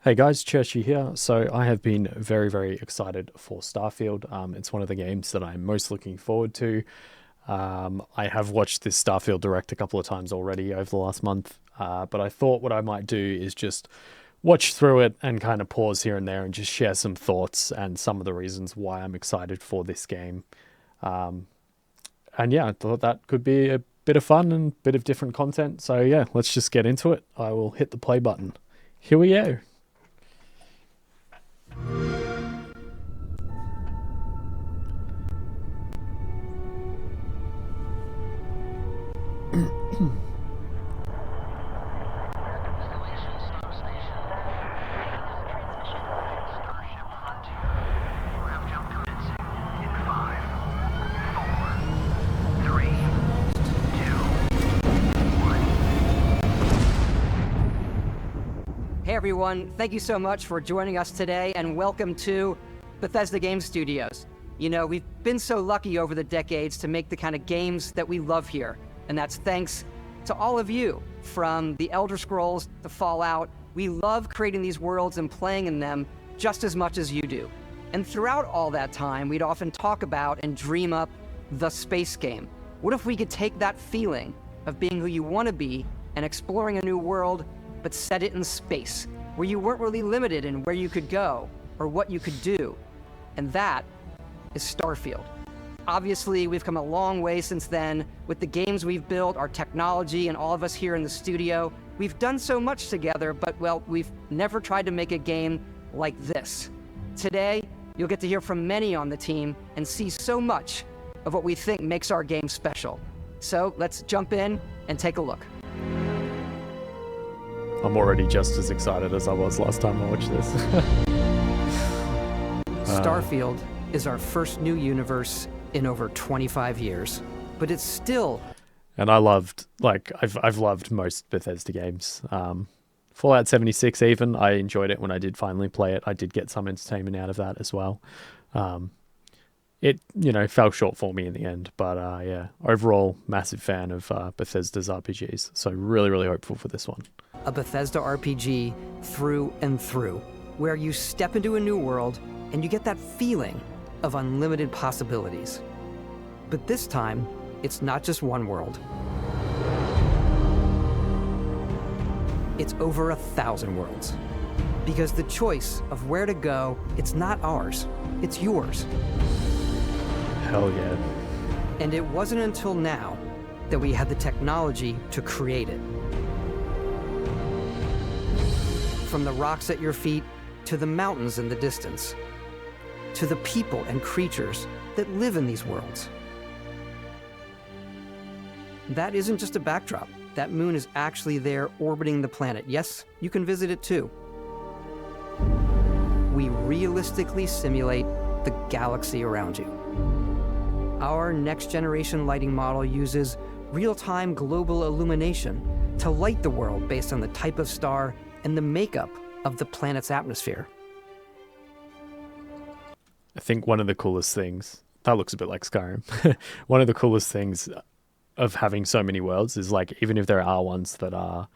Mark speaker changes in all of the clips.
Speaker 1: Hey guys, Churchy here. So I have been very, very excited for Starfield. It's one of the games that I'm most looking forward to. I have watched this Starfield Direct a couple of times already over the last month, but I thought what I might do is just watch through it and kind of pause here and there and just share some thoughts and some of the reasons why I'm excited for this game. Um, and yeah, I thought that could be a bit of fun and a bit of different content. So yeah, let's just get into it. I will hit the play button. Here we go.
Speaker 2: Hey everyone, thank you so much for joining us today and welcome to Bethesda Game Studios. You know, we've been so lucky over the decades to make the kind of games that we love here, and that's thanks to all of you. From the Elder Scrolls to Fallout, we love creating these worlds and playing in them just as much as you do. And throughout all that time, we'd often talk about and dream up the space game. What if we could take that feeling of being who you want to be and exploring a new world, but set it in space, where you weren't really limited in where you could go or what you could do? And that is Starfield. Obviously, we've come a long way since then with the games we've built, our technology, and all of us here in the studio. We've done so much together, but well, we've never tried to make a game like this. Today, you'll get to hear from many on the team and see so much of what we think makes our game special. So let's jump in and take a look.
Speaker 1: I'm already just as excited as I was last time I watched this.
Speaker 2: Starfield is our first new universe in over 25 years, but it's still...
Speaker 1: And I loved, I've loved most Bethesda games. Fallout 76 even, I enjoyed it when I did finally play it. I did get some entertainment out of that as well. It, fell short for me in the end, but yeah, overall, massive fan of Bethesda's RPGs. So really, really hopeful for this one.
Speaker 2: A Bethesda RPG through and through, where you step into a new world and you get that feeling of unlimited possibilities. But this time, it's not just one world. It's over 1,000 worlds. Because the choice of where to go, it's not ours, it's yours.
Speaker 1: Hell yeah.
Speaker 2: And it wasn't until now that we had the technology to create it. From the rocks at your feet, to the mountains in the distance, to the people and creatures that live in these worlds. That isn't just a backdrop. That moon is actually there orbiting the planet. Yes, you can visit it too. We realistically simulate the galaxy around you. Our next-generation lighting model uses real-time global illumination to light the world based on the type of star and the makeup of the planet's atmosphere.
Speaker 1: I think one of the coolest things, that looks a bit like Skyrim, one of the coolest things of having so many worlds is even if there are ones that are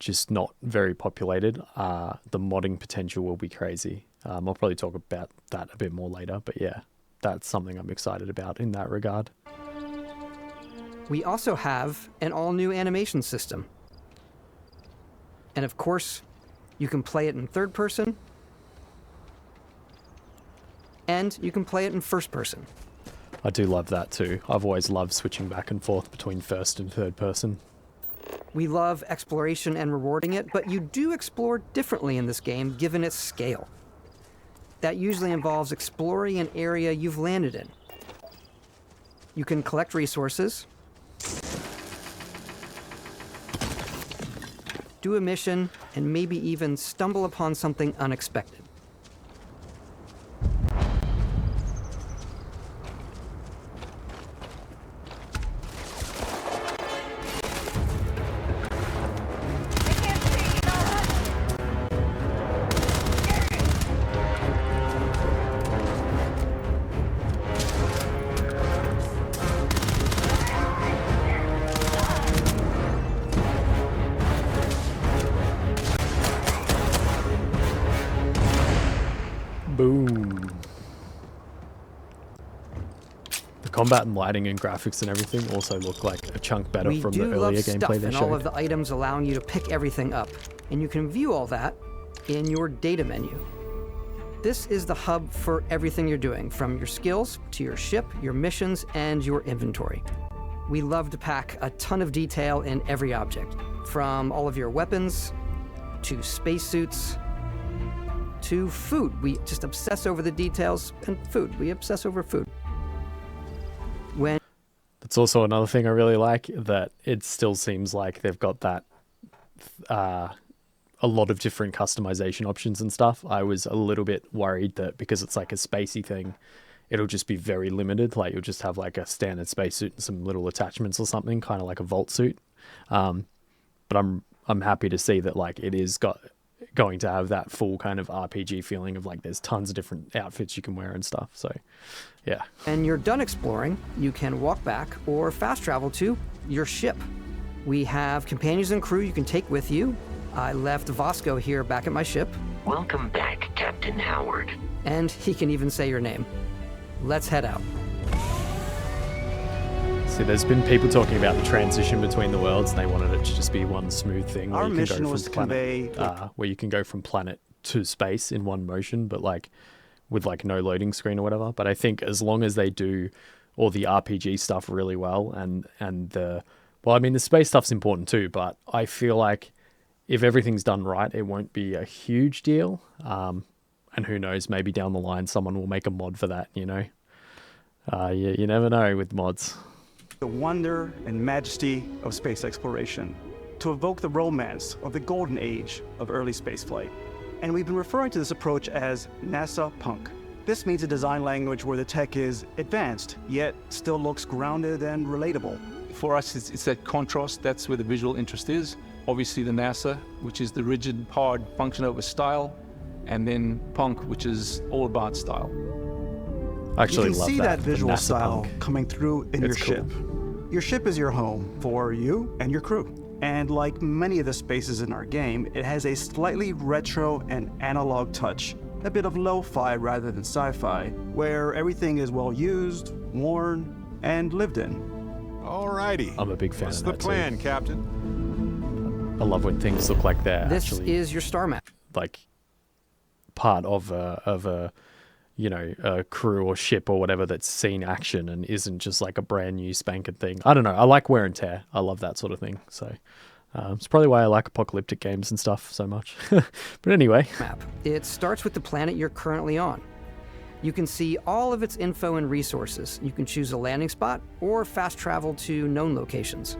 Speaker 1: just not very populated, the modding potential will be crazy. I'll probably talk about that a bit more later, but yeah, that's something I'm excited about in that regard.
Speaker 2: We also have an all-new animation system. And of course, you can play it in third person, and you can play it in first person.
Speaker 1: I do love that too. I've always loved switching back and forth between first and third person.
Speaker 2: We love exploration and rewarding it, but you do explore differently in this game given its scale. That usually involves exploring an area you've landed in. You can collect resources, do a mission, and maybe even stumble upon something unexpected.
Speaker 1: Boom. The combat and lighting and graphics and everything also look like a chunk better
Speaker 2: We
Speaker 1: from
Speaker 2: do
Speaker 1: the
Speaker 2: love
Speaker 1: earlier
Speaker 2: stuff
Speaker 1: gameplay they
Speaker 2: and all of
Speaker 1: showed.
Speaker 2: the items allowing you to pick everything up, and you can view all that in your data menu. This is the hub for everything you're doing, from your skills to your ship, your missions, and your inventory. We love to pack a ton of detail in every object, from all of your weapons to spacesuits to food. We just obsess over the details, and food. We obsess over food. When
Speaker 1: That's also another thing I really like, that it still seems like they've got that a lot of different customization options and stuff. I was a little bit worried that because it's like a spacey thing, it'll just be very limited. Like you'll just have like a standard spacesuit and some little attachments or something, kind of like a vault suit. But I'm happy to see that like it is going to have that full kind of RPG feeling of like there's tons of different outfits you can wear and stuff. So yeah.
Speaker 2: And you're done exploring, you can walk back or fast travel to your ship. We have companions and crew you can take with you. I left Vasco here back at my ship,
Speaker 3: Welcome back, Captain Howard.
Speaker 2: and he can even say your name. Let's head out.
Speaker 1: See, there's been people talking about the transition between the worlds, and they wanted it to just be one smooth thing where
Speaker 4: Our
Speaker 1: you
Speaker 4: mission
Speaker 1: can go
Speaker 4: was
Speaker 1: from
Speaker 4: to
Speaker 1: planet,
Speaker 4: convey
Speaker 1: where you can go from planet to space in one motion, but like with like no loading screen or whatever. But I think as long as they do all the RPG stuff really well, and the well, I mean the space stuff's important too, but I feel like if everything's done right, it won't be a huge deal. And who knows, maybe down the line someone will make a mod for that. You know, you never know with mods.
Speaker 4: the wonder and majesty of space exploration, to evoke the romance of the golden age of early spaceflight. And we've been referring to this approach as NASA Punk. This means a design language where the tech is advanced, yet still looks grounded and relatable.
Speaker 5: For us, it's that contrast. That's where the visual interest is. Obviously, the NASA, which is the rigid, hard function over style, and then Punk, which is all about style.
Speaker 1: I actually
Speaker 4: You can
Speaker 1: love
Speaker 4: see that
Speaker 1: the
Speaker 4: visual
Speaker 1: NASA
Speaker 4: style
Speaker 1: punk.
Speaker 4: coming through in your
Speaker 1: It's cool.
Speaker 4: ship. Your ship is your home for you and your crew. And like many of the spaces in our game, it has a slightly retro and analog touch, a bit of lo-fi rather than sci-fi, where everything is well used, worn, and lived in.
Speaker 6: Alrighty.
Speaker 1: I'm a big fan
Speaker 6: What's
Speaker 1: of
Speaker 6: the
Speaker 1: that
Speaker 6: plan,
Speaker 1: too.
Speaker 6: Captain?
Speaker 1: I love when things look like they're
Speaker 2: This
Speaker 1: actually
Speaker 2: is your star map.
Speaker 1: like part of a you know, a crew or ship or whatever that's seen action and isn't just like a brand new spanking thing. I don't know. I like wear and tear. I love that sort of thing. So it's probably why I like apocalyptic games and stuff so much. But anyway,
Speaker 2: Map. It starts with the planet you're currently on. You can see all of its info and resources. You can choose a landing spot or fast travel to known locations.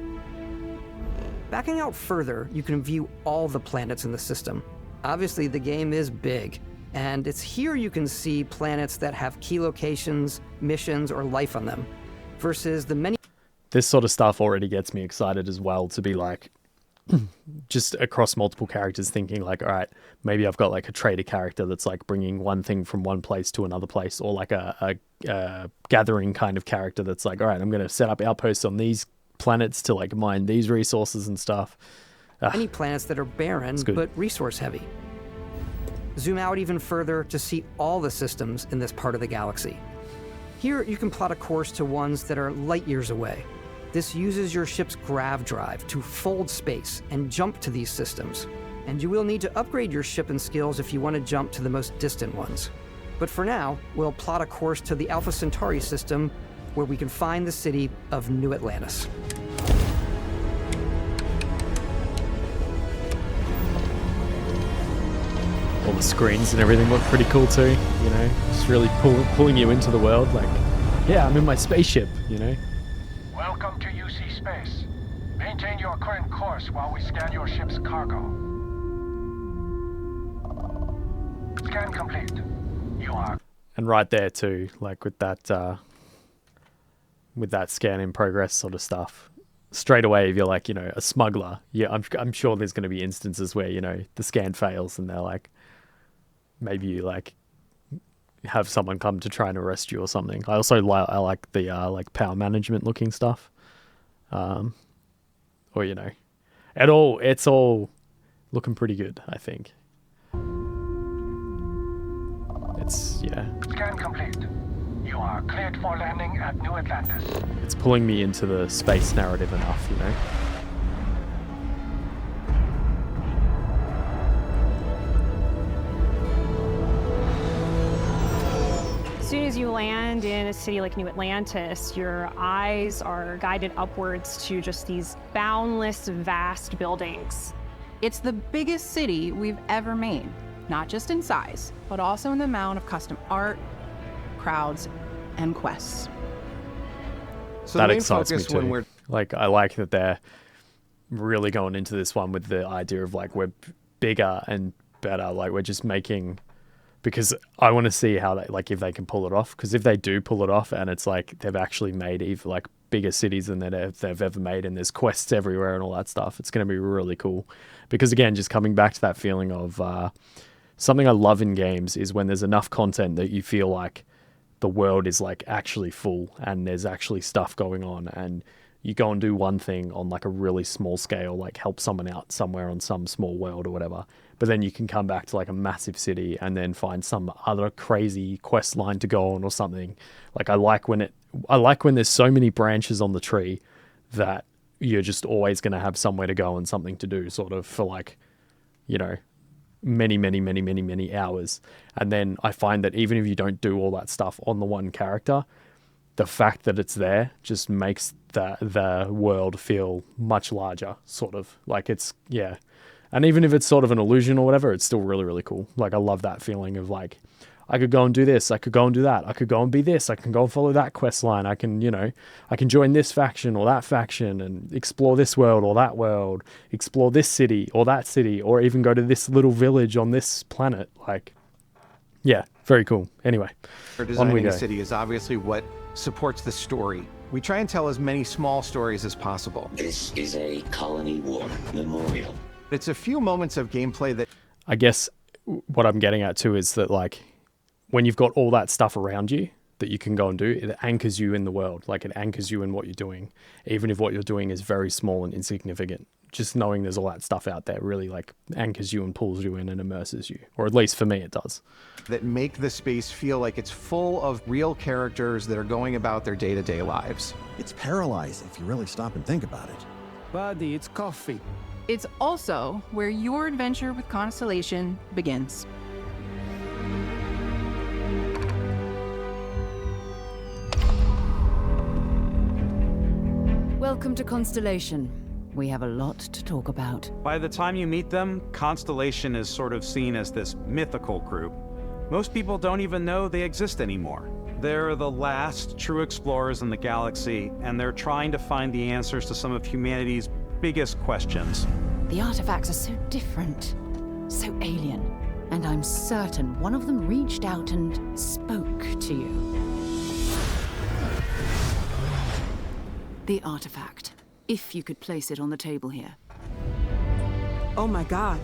Speaker 2: Backing out further, you can view all the planets in the system. Obviously, the game is big, and it's here you can see planets that have key locations, missions, or life on them, versus the many
Speaker 1: this sort of stuff already gets me excited as well, to be like just across multiple characters thinking like, all right, maybe I've got like a trader character that's like bringing one thing from one place to another place, or like a gathering kind of character that's like, all right, I'm going to set up outposts on these planets to like mine these resources and stuff.
Speaker 2: many planets that are barren
Speaker 1: good.
Speaker 2: but resource heavy. Zoom out even further to see all the systems in this part of the galaxy. Here you can plot a course to ones that are light years away. This uses your ship's grav drive to fold space and jump to these systems. And you will need to upgrade your ship and skills if you want to jump to the most distant ones. But for now, we'll plot a course to the Alpha Centauri system where we can find the city of New Atlantis.
Speaker 1: All the screens and everything look pretty cool too, you know, just really pulling you into the world. Like, yeah, I'm in my spaceship, you know.
Speaker 7: Welcome to UC Space. Maintain your current course while we scan your ship's cargo. Scan complete. You are
Speaker 1: And right there too, like with that scan in progress sort of stuff, straight away if you're like, you know, a smuggler, yeah, I'm sure there's going to be instances where, you know, the scan fails and they're like, maybe you like have someone come to try and arrest you or something. I also I like the like power management looking stuff, or you know, it's all looking pretty good, I think. it's, yeah,
Speaker 7: Scan complete. You are cleared for landing at New Atlantis.
Speaker 1: it's pulling me into the space narrative enough, you know?
Speaker 6: As soon as you land in a city like New Atlantis, your eyes are guided upwards to just these boundless, vast buildings.
Speaker 8: It's the biggest city we've ever made, not just in size, but also in the amount of custom art, crowds, and quests.
Speaker 9: So
Speaker 1: That
Speaker 9: the main
Speaker 1: excites me
Speaker 9: focus
Speaker 1: too.
Speaker 9: when we're
Speaker 1: Like, I like that they're really going into this one with the idea of like, we're bigger and better. Like, we're just making, because I want to see how they, like, if they can pull it off. Because if they do pull it off and it's like they've actually made even like bigger cities than they've ever made, and there's quests everywhere and all that stuff, it's going to be really cool. Because again, just coming back to that feeling of something I love in games is when there's enough content that you feel like the world is like actually full and there's actually stuff going on, and you go and do one thing on like a really small scale, like help someone out somewhere on some small world or whatever, but then you can come back to like a massive city and then find some other crazy quest line to go on or something. Like I like when there's so many branches on the tree that you're just always going to have somewhere to go and something to do, sort of, for like, you know, many hours. And then I find that even if you don't do all that stuff on the one character, the fact that it's there just makes the world feel much larger, sort of. Like, it's, yeah. And even if it's sort of an illusion or whatever, it's still really, really cool. Like, I love that feeling of like, I could go and do this, I could go and do that, I could go and be this, I can go and follow that quest line, I can, you know, I can join this faction or that faction and explore this world or that world, explore this city or that city, or even go to this little village on this planet. Like, yeah, very cool. Anyway, on we
Speaker 9: designing
Speaker 1: go.
Speaker 9: a city is obviously what supports the story. We try and tell as many small stories as possible.
Speaker 3: This is a Colony War memorial.
Speaker 9: It's a few moments of gameplay that
Speaker 1: I guess what I'm getting at too is that, like, when you've got all that stuff around you that you can go and do, it anchors you in the world. Like, it anchors you in what you're doing, even if what you're doing is very small and insignificant. Just knowing there's all that stuff out there really, like, anchors you and pulls you in and immerses you. Or at least for me, it does.
Speaker 9: that make the space feel like it's full of real characters that are going about their day-to-day lives.
Speaker 10: It's paralyzing if you really stop and think about it.
Speaker 11: Buddy, it's coffee.
Speaker 8: It's also where your adventure with Constellation begins.
Speaker 12: Welcome to Constellation. We have a lot to talk about.
Speaker 13: By the time you meet them, Constellation is sort of seen as this mythical group. Most people don't even know they exist anymore. They're the last true explorers in the galaxy, and they're trying to find the answers to some of humanity's biggest questions.
Speaker 12: The artifacts are so different, so alien, and I'm certain one of them reached out and spoke to you. The artifact, if you could place it on the table here.
Speaker 11: Oh my god.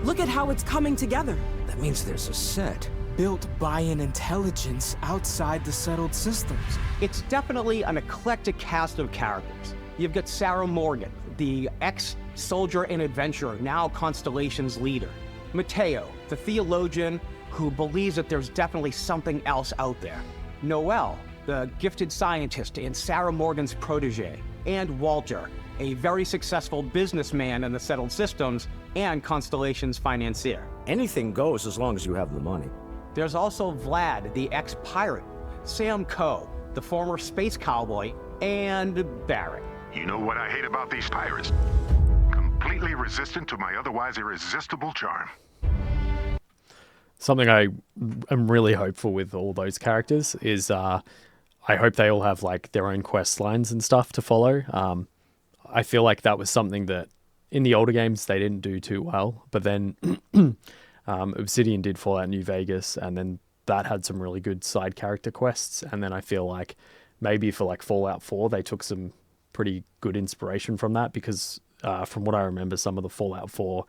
Speaker 11: Look at how it's coming together.
Speaker 14: That means there's a set built by an intelligence outside the settled systems.
Speaker 15: It's definitely an eclectic cast of characters. You've got Sarah Morgan, the ex-soldier and adventurer, now Constellation's leader. Mateo, the theologian who believes that there's definitely something else out there. Noel, the gifted scientist and Sarah Morgan's protege. And Walter, a very successful businessman in the settled systems and Constellation's financier.
Speaker 16: Anything goes as long as you have the money.
Speaker 15: There's also Vlad, the ex-pirate, Sam Coe, the former space cowboy, and Barrett.
Speaker 17: You know what I hate about these pirates? Completely resistant to my otherwise irresistible charm.
Speaker 1: Something I am really hopeful with all those characters is I hope they all have like their own quest lines and stuff to follow. I feel like that was something that in the older games they didn't do too well, but then Obsidian did Fallout New Vegas, and then that had some really good side character quests. And then I feel like maybe for like Fallout 4 they took some pretty good inspiration from that, because from what I remember, some of the Fallout 4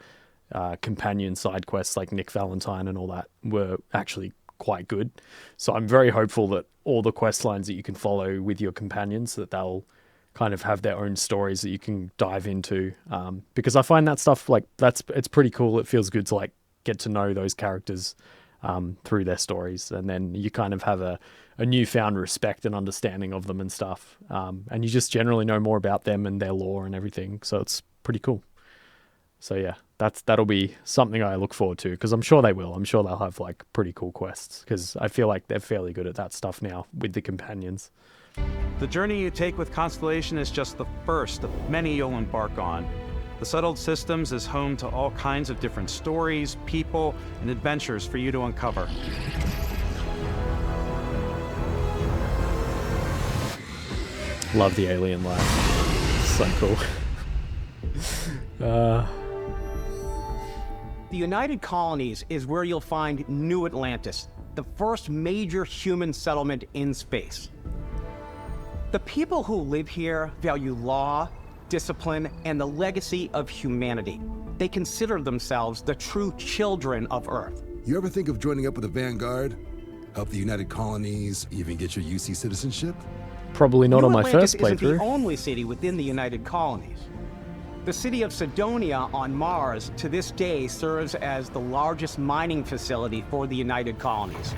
Speaker 1: companion side quests like Nick Valentine and all that were actually quite good. So I'm very hopeful that all the quest lines that you can follow with your companions, that they'll kind of have their own stories that you can dive into, because I find that stuff like it's pretty cool. It feels good to like get to know those characters through their stories, and then you kind of have a newfound respect and understanding of them and stuff, and you just generally know more about them and their lore and everything, so it's pretty cool. So yeah, that'll be something I look forward to, because I'm sure they will. I'm sure they'll have like pretty cool quests, because I feel like they're fairly good at that stuff now with the companions.
Speaker 13: The journey you take with Constellation is just the first of many you'll embark on. The Settled Systems is home to all kinds of different stories, people, and adventures for you to uncover.
Speaker 1: Love the alien laugh. So cool.
Speaker 15: The United Colonies is where you'll find New Atlantis, the first major human settlement in space. The people who live here value law, discipline, and the legacy of humanity. They consider themselves the true children of Earth.
Speaker 18: You ever think of joining up with the Vanguard? Help the United Colonies, even get your UC citizenship?
Speaker 1: Probably not
Speaker 15: New
Speaker 1: on my
Speaker 15: Atlantis
Speaker 1: first
Speaker 15: isn't
Speaker 1: playthrough.
Speaker 15: the only city within the United Colonies. The city of Cydonia on Mars to this day serves as the largest mining facility for the United Colonies.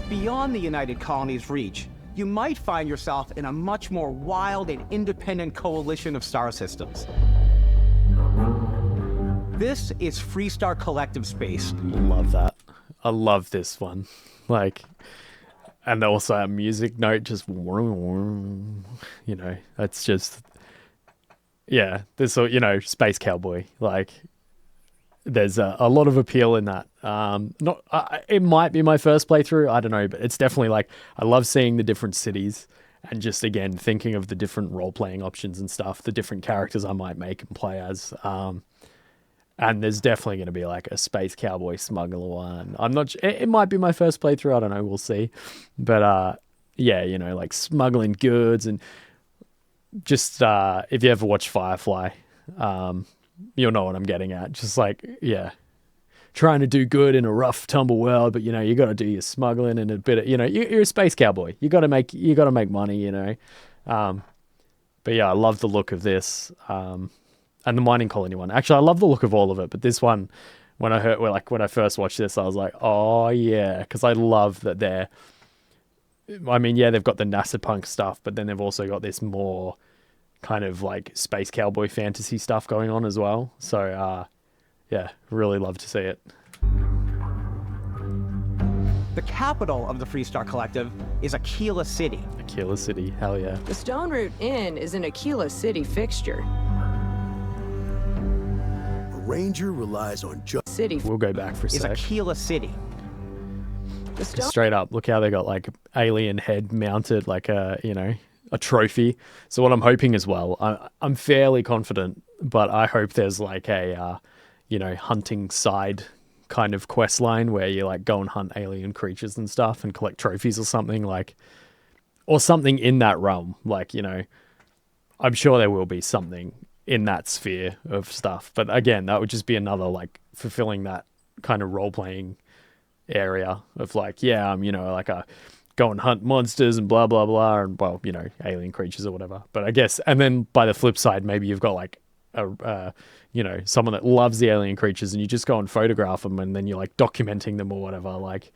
Speaker 15: Beyond the United Colonies' reach, you might find yourself in a much more wild and independent coalition of star systems. This is Freestar Collective Space.
Speaker 1: Love that. I love this one. Like, and also a music note, just, you know, that's just, yeah, this, you know, Space Cowboy. Like, there's a lot of appeal in that. It might be my first playthrough, I don't know, but it's definitely like, I love seeing the different cities and just, again, thinking of the different role-playing options and stuff, the different characters I might make and play as. And there's definitely going to be like a Space Cowboy smuggler one. I'm not it might be my first playthrough, I don't know, we'll see. But yeah, you know, like smuggling goods, and just if you ever watch Firefly, you'll know what I'm getting at. Just like, yeah, trying to do good in a rough tumble world, but you know, you got to do your smuggling and a bit of, you know, you're a space cowboy. You got to make money, you know. But yeah, I love the look of this. And the mining colony one. Actually, I love the look of all of it, but this one, when I first watched this, I was like, oh yeah, because I love that they're, I mean, yeah, they've got the NASA punk stuff, but then they've also got this more kind of like space cowboy fantasy stuff going on as well. So yeah, really love to see it.
Speaker 15: The capital of the Freestar Collective is Aquila City.
Speaker 1: Aquila City, hell yeah.
Speaker 19: The Stone Root Inn is an Aquila City fixture.
Speaker 18: Ranger relies on
Speaker 19: City.
Speaker 1: We'll go back for a sec.
Speaker 15: Aquila City.
Speaker 1: Straight up, look how they got like alien head mounted, like a, you know, a trophy. So what I'm hoping as well, I'm fairly confident, but I hope there's like a, you know, hunting side kind of quest line where you like go and hunt alien creatures and stuff and collect trophies or something, like, or something in that realm. Like, you know, I'm sure there will be something in that sphere of stuff, but again, that would just be another like fulfilling that kind of role-playing area of like, yeah, I'm, you know, like a go and hunt monsters and blah blah blah, and well, you know, alien creatures or whatever. But I guess, and then by the flip side, maybe you've got like a you know, someone that loves the alien creatures and you just go and photograph them and then you're like documenting them or whatever. Like,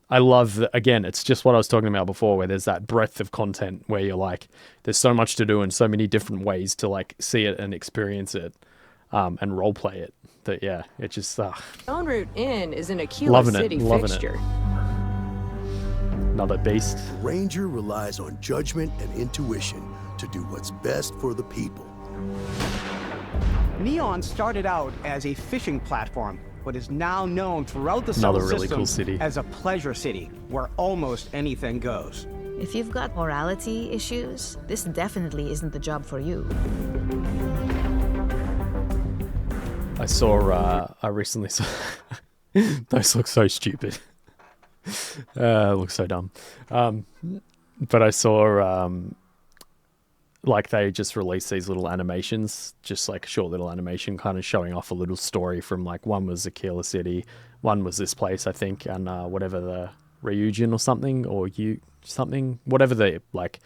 Speaker 1: I love that, again, it's just what I was talking about before, where there's that breadth of content where you're like, there's so much to do and so many different ways to like see it and experience it, and role play it, that yeah, it just
Speaker 19: Stone Root Inn is an Aquila City fixture.
Speaker 1: Another beast.
Speaker 18: Ranger relies on judgment and intuition to do what's best for the people.
Speaker 15: Neon started out as a fishing platform, but is now known throughout the
Speaker 1: Another
Speaker 15: Settled
Speaker 1: really
Speaker 15: system
Speaker 1: cool city.
Speaker 15: as a pleasure city, where almost anything goes.
Speaker 20: If you've got morality issues, this definitely isn't the job for you.
Speaker 1: I recently saw, those look so stupid. Look so dumb. But I saw, like they just released these little animations, just like a short little animation kind of showing off a little story from like, one was Aquila City, one was this place, I think, and whatever the Ryujin or something, or whatever the like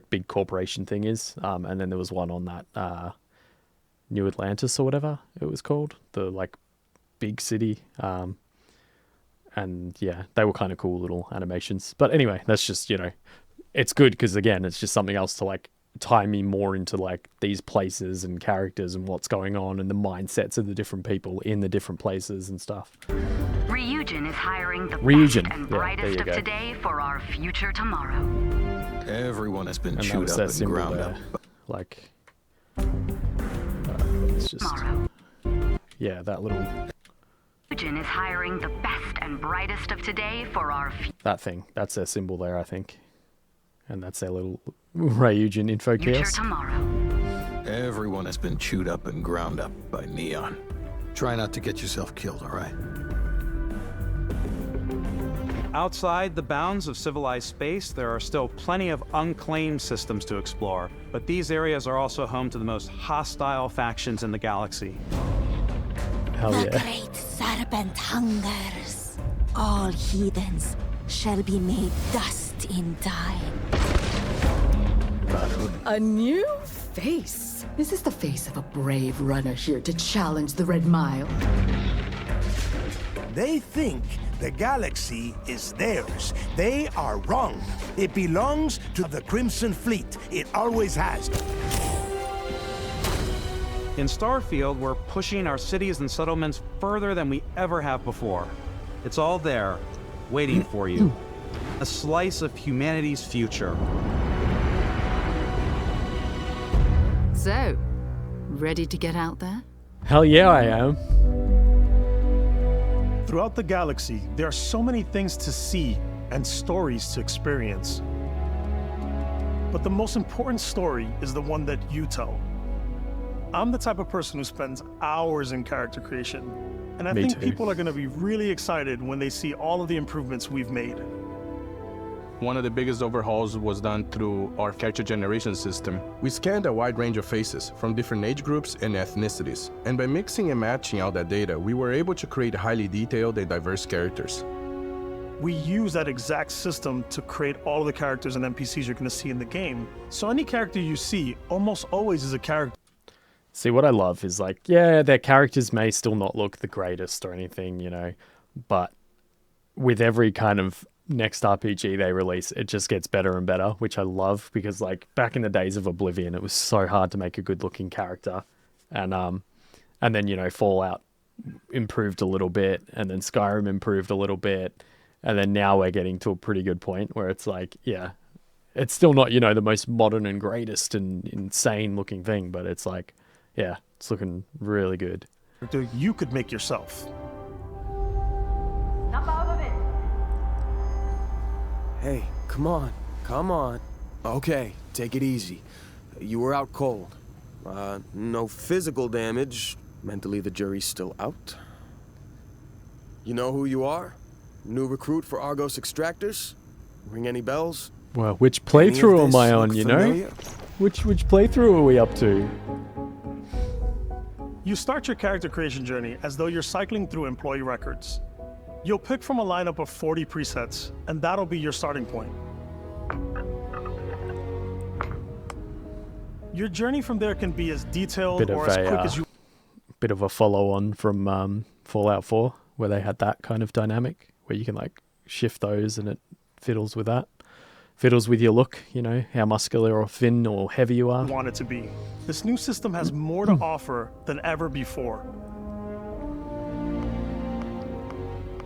Speaker 1: big corporation thing is. And then there was one on that, New Atlantis or whatever it was called, the like big city. And yeah, they were kind of cool little animations. But anyway, that's just, you know, it's good because again, it's just something else to like tie me more into like these places and characters and what's going on and the mindsets of the different people in the different places and stuff.
Speaker 21: Ryujin is hiring the best and brightest of
Speaker 1: go.
Speaker 21: today for our future tomorrow.
Speaker 22: Everyone has been
Speaker 1: And that
Speaker 22: chewed
Speaker 1: was
Speaker 22: up
Speaker 1: that
Speaker 22: and
Speaker 1: symbol
Speaker 22: ground
Speaker 1: there.
Speaker 22: up.
Speaker 1: Like, it's just, yeah, that little,
Speaker 21: Ryujin is hiring the best and brightest of today for our
Speaker 1: that thing, that's their symbol there, I think. And that's their little Ryujin info
Speaker 21: future
Speaker 1: kiosk.
Speaker 21: tomorrow.
Speaker 22: Everyone has been chewed up and ground up by Neon.
Speaker 10: Try not to get yourself killed, all right?
Speaker 13: Outside the bounds of civilized space, there are still plenty of unclaimed systems to explore, but these areas are also home to the most hostile factions in the galaxy.
Speaker 1: Hell
Speaker 23: The
Speaker 1: yeah.
Speaker 23: great serpent hungers. All heathens shall be made dust in time.
Speaker 12: A new face. Is this the face of a brave runner here to challenge the Red Mile?
Speaker 24: They think the galaxy is theirs. They are wrong. It belongs to the Crimson Fleet. It always has.
Speaker 13: In Starfield, we're pushing our cities and settlements further than we ever have before. It's all there, waiting for you. A slice of humanity's future.
Speaker 12: So, ready to get out there?
Speaker 1: Hell yeah, I am.
Speaker 25: Throughout the galaxy, there are so many things to see and stories to experience. But the most important story is the one that you tell. I'm the type of person who spends hours in character creation, and I
Speaker 1: Me
Speaker 25: think
Speaker 1: too.
Speaker 25: people are going to be really excited when they see all of the improvements we've made.
Speaker 5: One of the biggest overhauls was done through our character generation system.
Speaker 26: We scanned a wide range of faces from different age groups and ethnicities, and by mixing and matching all that data, we were able to create highly detailed and diverse characters.
Speaker 25: We use that exact system to create all of the characters and NPCs you're going to see in the game. So any character you see almost always is a character.
Speaker 1: See, what I love is like, yeah, their characters may still not look the greatest or anything, you know, but with every kind of next RPG they release, it just gets better and better, which I love because like back in the days of Oblivion, it was so hard to make a good looking character. And then, you know, Fallout improved a little bit and then Skyrim improved a little bit. And then now we're getting to a pretty good point where it's like, yeah, it's still not, you know, the most modern and greatest and insane looking thing, but it's like, yeah, it's looking really good.
Speaker 25: You could make yourself.
Speaker 14: Hey, come on, come on. Okay, take it easy. You were out cold. No physical damage. Mentally, the jury's still out. You know who you are? New recruit for Argos Extractors? Ring any bells?
Speaker 1: Well, which playthrough am I on, you know? Which playthrough are we up to?
Speaker 25: You start your character creation journey as though you're cycling through employee records. You'll pick from a lineup of 40 presets, and that'll be your starting point. Your journey from there can be as detailed or as quick as you...
Speaker 1: Bit of a follow-on from Fallout 4, where they had that kind of dynamic, where you can like shift those and it fiddles with that. Fiddles with your look, you know, how muscular or thin or heavy you are.
Speaker 25: Want it to be. This new system has more to offer than ever before.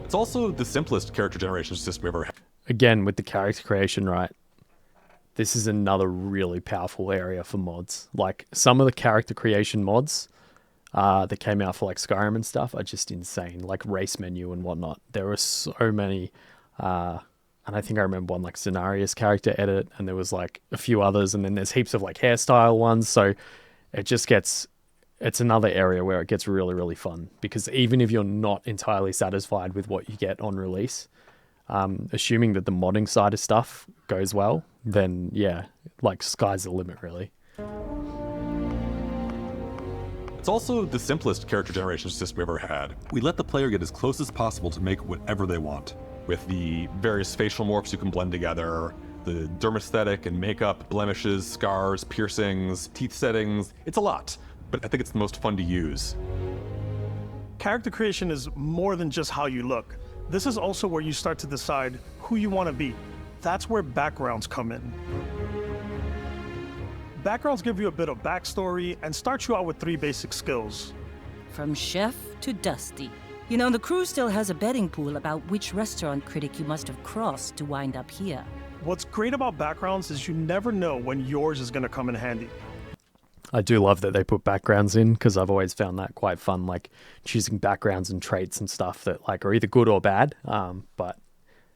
Speaker 27: It's also the simplest character generation system we've ever had.
Speaker 1: Again, with the character creation, right? This is another really powerful area for mods. Like some of the character creation mods that came out for like Skyrim and stuff are just insane. Like race menu and whatnot. There were so many, and I think I remember one like Cenarius character edit, and there was like a few others, and then there's heaps of like hairstyle ones. So it just gets, it's another area where it gets really, really fun, because even if you're not entirely satisfied with what you get on release, assuming that the modding side of stuff goes well, then yeah, like sky's the limit really.
Speaker 27: It's also the simplest character generation system we've ever had. We let the player get as close as possible to make whatever they want, with the various facial morphs you can blend together, the dermesthetic and makeup, blemishes, scars, piercings, teeth settings. It's a lot. but I think it's the most fun to use.
Speaker 25: Character creation is more than just how you look. This is also where you start to decide who you want to be. That's where backgrounds come in. Backgrounds give you a bit of backstory and start you out with 3 basic skills.
Speaker 2: From chef to Dusty. You know, the crew still has a betting pool about which restaurant critic you must have crossed to wind up here.
Speaker 25: What's great about backgrounds is you never know when yours is going to come in handy.
Speaker 1: I do love that they put backgrounds in, because I've always found that quite fun, like choosing backgrounds and traits and stuff that like are either good or bad. But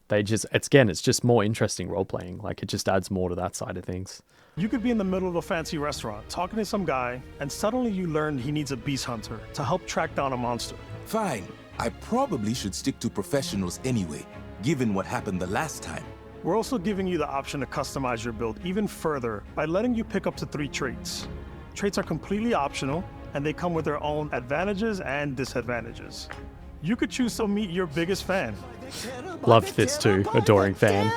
Speaker 1: they just, it's just more interesting role-playing. Like it just adds more to that side of things.
Speaker 25: You could be in the middle of a fancy restaurant talking to some guy, and suddenly you learn he needs a beast hunter to help track down a monster.
Speaker 3: Fine. I probably should stick to professionals anyway, given what happened the last time.
Speaker 25: We're also giving you the option to customize your build even further by letting you pick up to 3 traits. Traits are completely optional, and they come with their own advantages and disadvantages. You could choose to meet your biggest fan.
Speaker 1: Loved this too, adoring fan.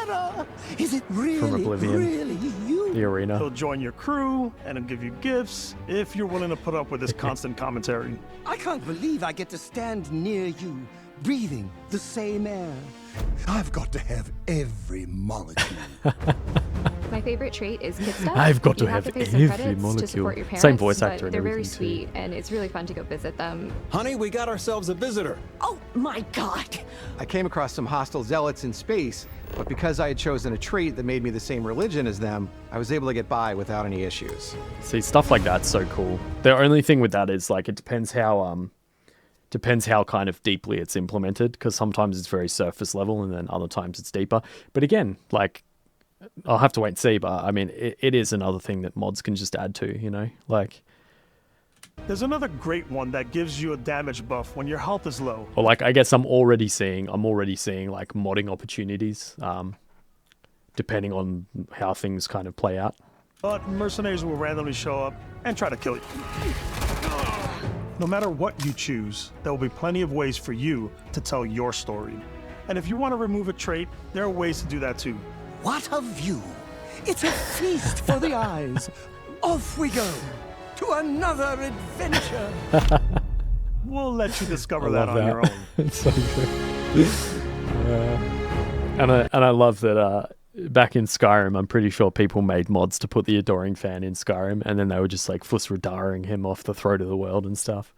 Speaker 24: Is it really,
Speaker 1: from Oblivion,
Speaker 24: really you?
Speaker 1: the arena.
Speaker 25: He'll join your crew and he'll give you gifts if you're willing to put up with this constant commentary.
Speaker 24: I can't believe I get to stand near you, breathing the same air. I've got to have every molecule.
Speaker 4: My favorite trait is kid stuff.
Speaker 1: I've got to
Speaker 4: you
Speaker 1: have
Speaker 4: to pay some
Speaker 1: every
Speaker 4: credits
Speaker 1: molecule.
Speaker 4: to support your parents,
Speaker 1: Same voice actor
Speaker 4: but
Speaker 1: and
Speaker 4: they're very
Speaker 1: everything,
Speaker 4: sweet,
Speaker 1: too.
Speaker 4: and it's really fun to go visit them.
Speaker 6: Honey, we got ourselves a visitor.
Speaker 23: Oh my god!
Speaker 15: I came across some hostile zealots in space, but because I had chosen a trait that made me the same religion as them, I was able to get by without any issues.
Speaker 1: See, stuff like that's so cool. The only thing with that is like it depends how kind of deeply it's implemented, because sometimes it's very surface level and then other times it's deeper. But again, like I'll have to wait and see, but I mean it is another thing that mods can just add to, you know, like
Speaker 25: There's another great one that gives you a damage buff when your health is low.
Speaker 1: or like I guess I'm already seeing like modding opportunities depending on how things kind of play out.
Speaker 25: But mercenaries will randomly show up and try to kill you. No matter what you choose, there will be plenty of ways for you to tell your story. And if you want to remove a trait, there are ways to do that too.
Speaker 24: What a view! It's a feast for the eyes. Off we go to another adventure.
Speaker 25: We'll let you discover
Speaker 1: I
Speaker 25: that
Speaker 1: love
Speaker 25: on your own.
Speaker 1: It's so good. And I love that back in Skyrim, I'm pretty sure people made mods to put the Adoring Fan in Skyrim, and then they were just like Fusradaring him off the throat of the world and stuff.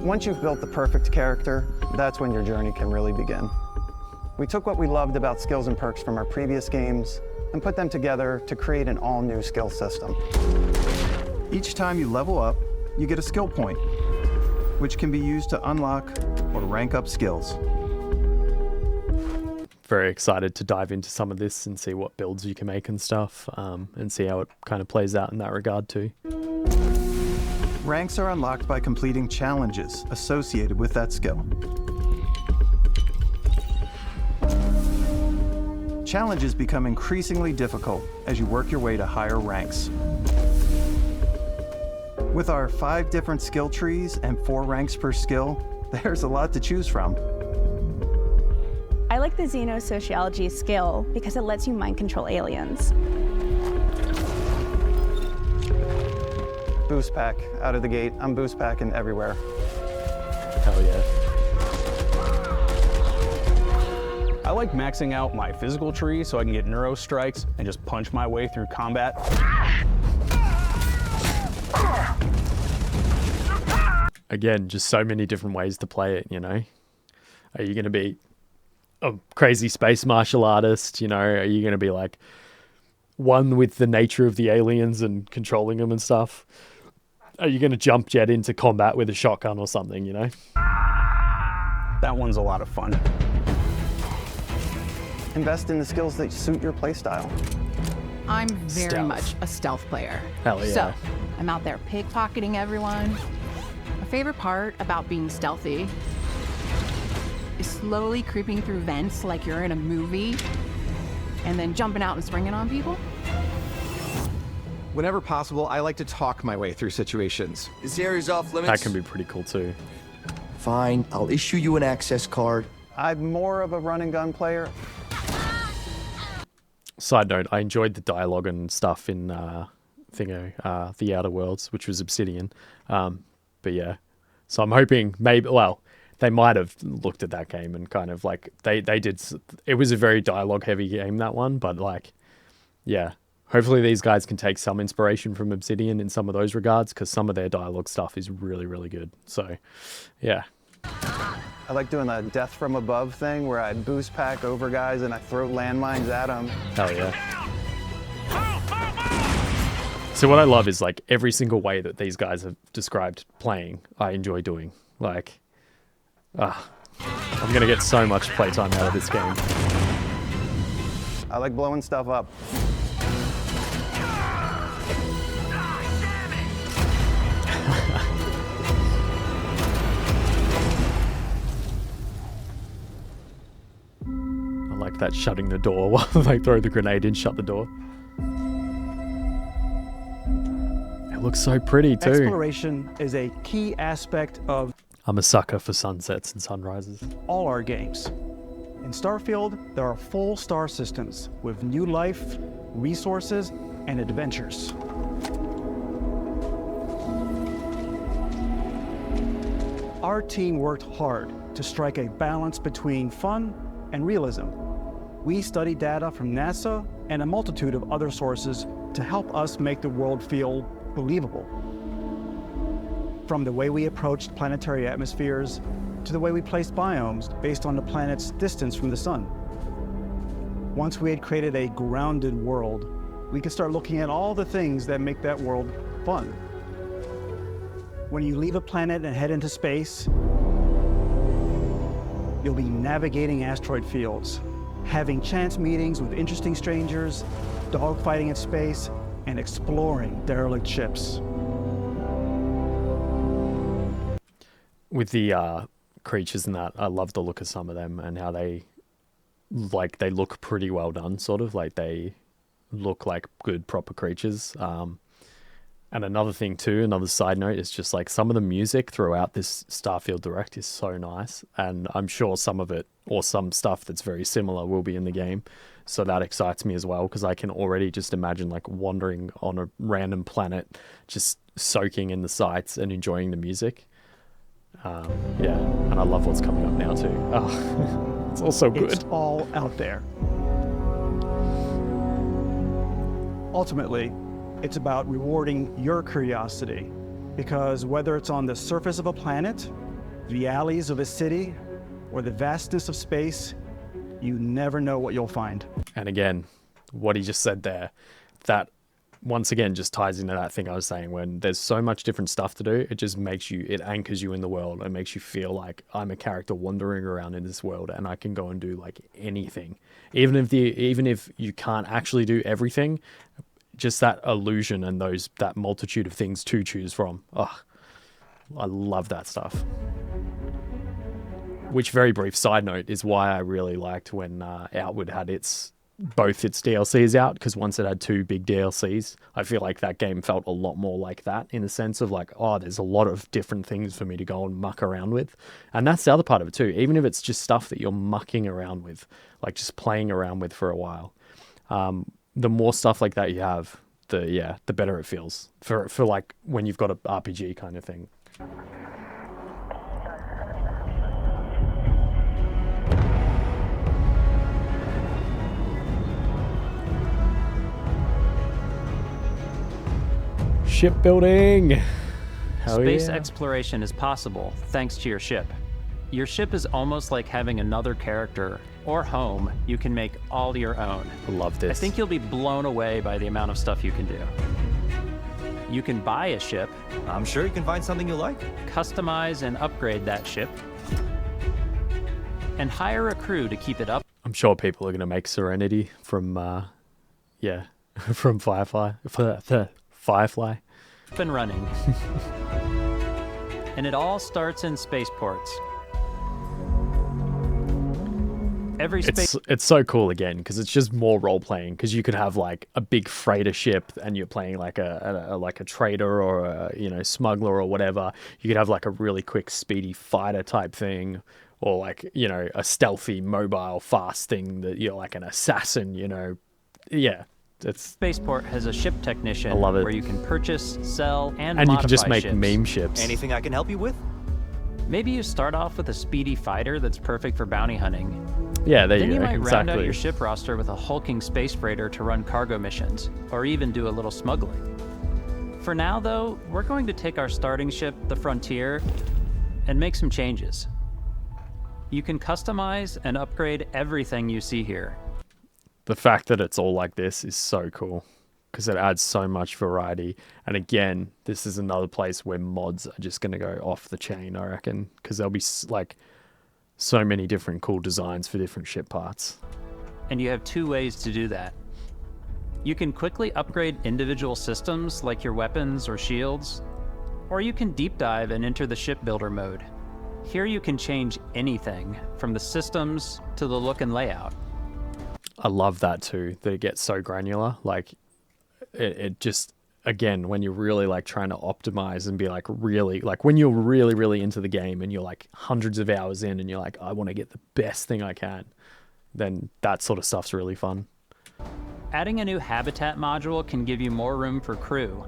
Speaker 7: Once you've built the perfect character, that's when your journey can really begin. We took what we loved about skills and perks from our previous games and put them together to create an all-new skill system. Each time you level up, you get a skill point, which can be used to unlock or rank up skills.
Speaker 1: Very excited to dive into some of this and see what builds you can make and stuff, and see how it kind of plays out in that regard too.
Speaker 7: Ranks are unlocked by completing challenges associated with that skill. Challenges become increasingly difficult as you work your way to higher ranks. With our 5 different skill trees and 4 ranks per skill, there's a lot to choose from.
Speaker 8: I like the Xenosociology skill because it lets you mind control aliens.
Speaker 7: Boost pack out of the gate. I'm boost packing everywhere.
Speaker 1: Hell yeah.
Speaker 9: I like maxing out my physical tree so I can get neuro strikes and just punch my way through combat.
Speaker 1: Again, just so many different ways to play it, you know? Are you going to be a crazy space martial artist, you know? Are you going to be like one with the nature of the aliens and controlling them and stuff? Are you going to jump jet into combat with a shotgun or something, you know?
Speaker 9: That one's a lot of fun.
Speaker 7: Invest in the skills that suit your playstyle.
Speaker 12: I'm very
Speaker 1: Stealth.
Speaker 12: much a stealth player.
Speaker 1: Hell yeah.
Speaker 12: So, I'm out there pickpocketing everyone. My favorite part about being stealthy is slowly creeping through vents like you're in a movie and then jumping out and springing on people.
Speaker 15: Whenever possible, I like to talk my way through situations.
Speaker 28: This area's off limits.
Speaker 1: That can be pretty cool too.
Speaker 11: Fine, I'll issue you an access card.
Speaker 7: I'm more of a run and gun player.
Speaker 1: Side note, I enjoyed the dialogue and stuff in Thingo, The Outer Worlds, which was Obsidian. But yeah, so I'm hoping maybe, well, they might have looked at that game and kind of like, they did, it was a very dialogue heavy game, that one, but like, yeah, hopefully these guys can take some inspiration from Obsidian in some of those regards, because some of their dialogue stuff is really, really good. So, yeah.
Speaker 7: I like doing the death from above thing where I boost pack over guys and I throw landmines at them.
Speaker 1: Hell yeah. So what I love is like every single way that these guys have described playing, I enjoy doing. Like, I'm going to get so much playtime out of this game.
Speaker 7: I like blowing stuff up.
Speaker 1: I like that shutting the door while they throw the grenade in, shut the door. It looks so pretty too.
Speaker 16: Exploration is a key aspect of
Speaker 1: I'm a sucker for sunsets and sunrises.
Speaker 16: all our games. In Starfield, there are full star systems with new life, resources, and adventures. Our team worked hard to strike a balance between fun and realism. We studied data from NASA and a multitude of other sources to help us make the world feel believable. From the way we approached planetary atmospheres to the way we placed biomes based on the planet's distance from the sun. Once we had created a grounded world, we could start looking at all the things that make that world fun. When you leave a planet and head into space, you'll be navigating asteroid fields, having chance meetings with interesting strangers, dogfighting in space, and exploring derelict ships.
Speaker 1: With the creatures and that, I love the look of some of them and how they look pretty well done, sort of like they look like good proper creatures. And another thing too, another side note is just like some of the music throughout this Starfield Direct is so nice, and I'm sure some of it or some stuff that's very similar will be in the game. So that excites me as well, because I can already just imagine like wandering on a random planet, just soaking in the sights and enjoying the music. Yeah, and I love what's coming up now too. Oh, it's all so good.
Speaker 16: It's all out there. Ultimately, it's about rewarding your curiosity, because whether it's on the surface of a planet, the alleys of a city, or the vastness of space, you never know what you'll find.
Speaker 1: And again, what he just said there, that once again just ties into that thing I was saying, when there's so much different stuff to do, it just makes you, it anchors you in the world and makes you feel like I'm a character wandering around in this world and I can go and do like anything. Even if you can't actually do everything, just that illusion and that multitude of things to choose from. Oh, I love that stuff. Which, very brief side note, is why I really liked when Outward had both its DLCs out, because once it had 2 big DLCs, I feel like that game felt a lot more like that, in the sense of like, oh, there's a lot of different things for me to go and muck around with. And that's the other part of it too, even if it's just stuff that you're mucking around with, like just playing around with for a while. The more stuff like that you have, the better it feels for like when you've got a RPG kind of thing. Shipbuilding!
Speaker 17: Space exploration is possible thanks to your ship. Your ship is almost like having another character or home you can make all your own.
Speaker 1: I love this.
Speaker 17: I think you'll be blown away by the amount of stuff you can do. You can buy a ship.
Speaker 11: I'm sure you can find something you like.
Speaker 17: Customize and upgrade that ship. And hire a crew to keep it up.
Speaker 1: I'm sure people are going to make Serenity from, from Firefly. Firefly.
Speaker 17: Up and running. And it all starts in spaceports. Every space
Speaker 1: It's so cool again because it's just more role playing because you could have like a big freighter ship and you're playing like a trader or a smuggler or whatever. You could have like a really quick speedy fighter type thing, or like a stealthy mobile fast thing that you're like an assassin. Yeah.
Speaker 17: Spaceport has a ship technician
Speaker 1: I love it.
Speaker 17: where you can purchase, sell, and
Speaker 1: you can just
Speaker 17: modify
Speaker 1: make
Speaker 17: ships.
Speaker 1: meme ships.
Speaker 11: Anything I can help you with?
Speaker 17: Maybe you start off with a speedy fighter that's perfect for bounty hunting.
Speaker 1: Yeah, there
Speaker 17: Then
Speaker 1: you
Speaker 17: you
Speaker 1: go.
Speaker 17: might round
Speaker 1: Exactly.
Speaker 17: out your ship roster with a hulking space freighter to run cargo missions, or even do a little smuggling. For now, though, we're going to take our starting ship, the Frontier, and make some changes. You can customize and upgrade everything you see here.
Speaker 1: The fact that it's all like this is so cool because it adds so much variety. And again, this is another place where mods are just going to go off the chain, I reckon, because there'll be like so many different cool designs for different ship parts.
Speaker 17: And you have two ways to do that. You can quickly upgrade individual systems like your weapons or shields, or you can deep dive and enter the ship builder mode. Here you can change anything from the systems to the look and layout.
Speaker 1: I love that too, that it gets so granular. Like it just, again, when you're really like trying to optimize and be like really, like when you're really, really into the game and you're like hundreds of hours in and you're like, I want to get the best thing I can, then that sort of stuff's really fun.
Speaker 17: Adding a new habitat module can give you more room for crew.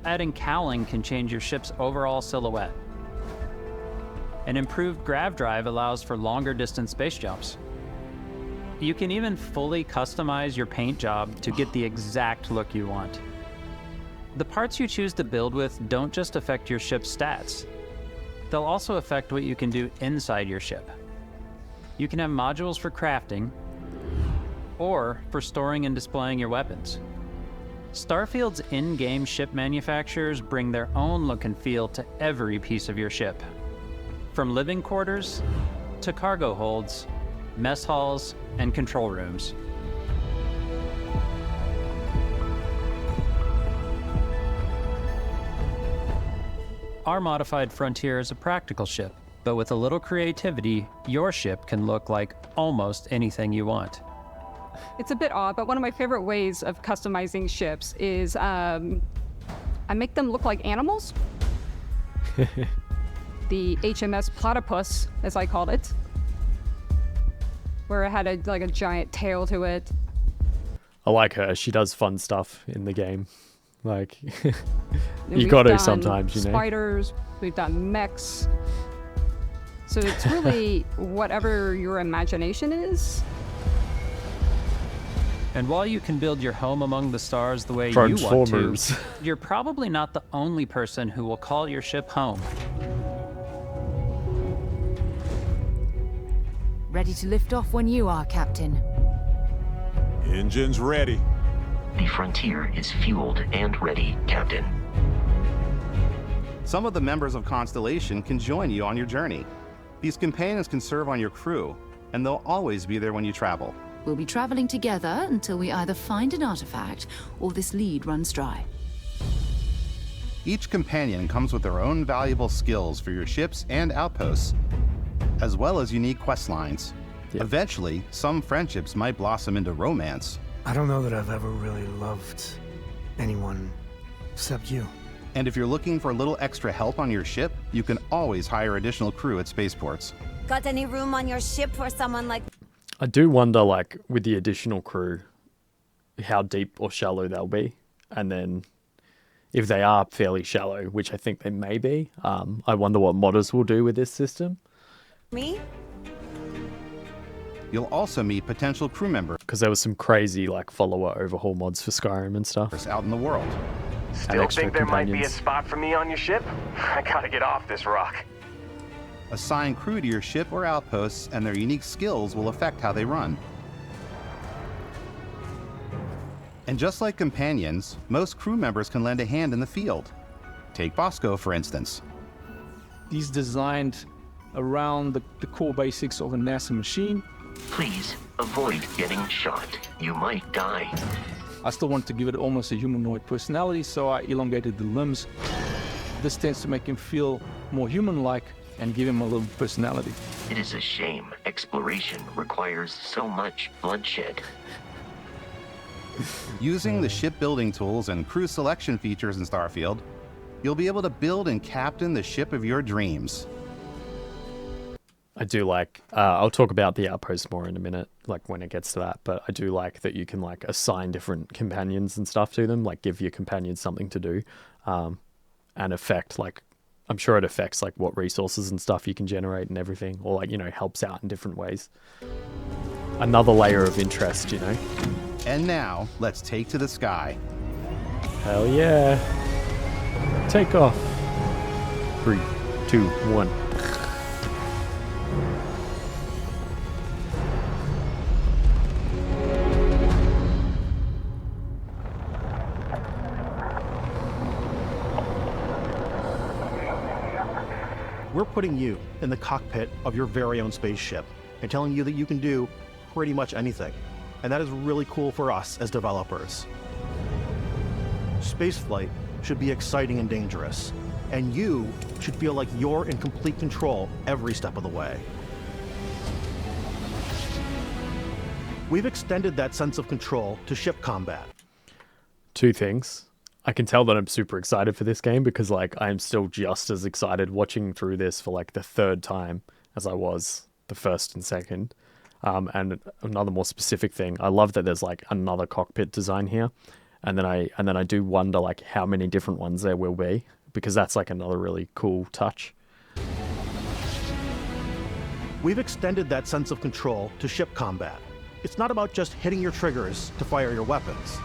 Speaker 17: Adding cowling can change your ship's overall silhouette. An improved grav drive allows for longer distance space jumps. You can even fully customize your paint job to get the exact look you want. The parts you choose to build with don't just affect your ship's stats. They'll also affect what you can do inside your ship. You can have modules for crafting, or for storing and displaying your weapons. Starfield's in-game ship manufacturers bring their own look and feel to every piece of your ship. From living quarters to cargo holds, mess halls, and control rooms. Our modified Frontier is a practical ship, but with a little creativity, your ship can look like almost anything you want.
Speaker 10: It's a bit odd, but one of my favorite ways of customizing ships is I make them look like animals. The HMS Platypus, as I called it, where it had a giant tail to it.
Speaker 1: I like her. She does fun stuff in the game. Like,
Speaker 10: And
Speaker 1: you got to
Speaker 10: we've done
Speaker 1: sometimes,
Speaker 10: spiders, we've done mechs. So it's really whatever your imagination is.
Speaker 17: And while you can build your home among the stars the way you want to,
Speaker 1: Transformers.
Speaker 17: you're probably not the only person who will call your ship home.
Speaker 13: Ready to lift off when you are, Captain.
Speaker 18: Engines ready.
Speaker 19: The Frontier is fueled and ready, Captain.
Speaker 20: Some of the members of Constellation can join you on your journey. These companions can serve on your crew, and they'll always be there when you travel.
Speaker 13: We'll be traveling together until we either find an artifact or this lead runs dry.
Speaker 20: Each companion comes with their own valuable skills for your ships and outposts, as well as unique quest lines. Eventually, some friendships might blossom into romance.
Speaker 14: I don't know that I've ever really loved anyone except you.
Speaker 20: And if you're looking for a little extra help on your ship, you can always hire additional crew at spaceports.
Speaker 23: Got any room on your ship for someone like...
Speaker 1: I do wonder, like, with the additional crew, how deep or shallow they'll be. And then if they are fairly shallow, which I think they may be, I wonder what modders will do with this system.
Speaker 23: Me?
Speaker 20: You'll also meet potential crew members.
Speaker 1: Because there was some crazy, like, follower overhaul mods for Skyrim and stuff.
Speaker 20: Out in the world.
Speaker 21: Still think there might be a spot for me on your ship? I gotta get off this rock.
Speaker 20: Assign crew to your ship or outposts, and their unique skills will affect how they run. And just like companions, most crew members can lend a hand in the field. Take Bosco, for instance.
Speaker 5: He's designed around the core basics of a NASA machine.
Speaker 19: Please avoid getting shot. You might die.
Speaker 5: I still want to give it almost a humanoid personality, so I elongated the limbs. This tends to make him feel more human-like and give him a little personality.
Speaker 19: It is a shame exploration requires so much bloodshed.
Speaker 20: Using the shipbuilding tools and crew selection features in Starfield, you'll be able to build and captain the ship of your dreams.
Speaker 1: I do like, I'll talk about the outpost more in a minute, like when it gets to that, but I do like that you can like assign different companions and stuff to them, like give your companions something to do, and affect, like, I'm sure it affects like what resources and stuff you can generate and everything, or like, you know, helps out in different ways. Another layer of interest, you know?
Speaker 20: And now, let's take to the sky.
Speaker 1: Hell yeah. Take off. 3, 2, 1.
Speaker 2: We're putting you in the cockpit of your very own spaceship and telling you that you can do pretty much anything. And that is really cool for us as developers. Spaceflight should be exciting and dangerous, and you should feel like you're in complete control every step of the way. We've extended that sense of control to ship combat.
Speaker 1: 2 things. I can tell that I'm super excited for this game because like I'm still just as excited watching through this for like the 3rd time as I was the 1st and 2nd. And another more specific thing, I love that there's like another cockpit design here, and then I do wonder like how many different ones there will be, because that's like another really cool touch.
Speaker 2: We've extended that sense of control to ship combat. It's not about just hitting your triggers to fire your weapons.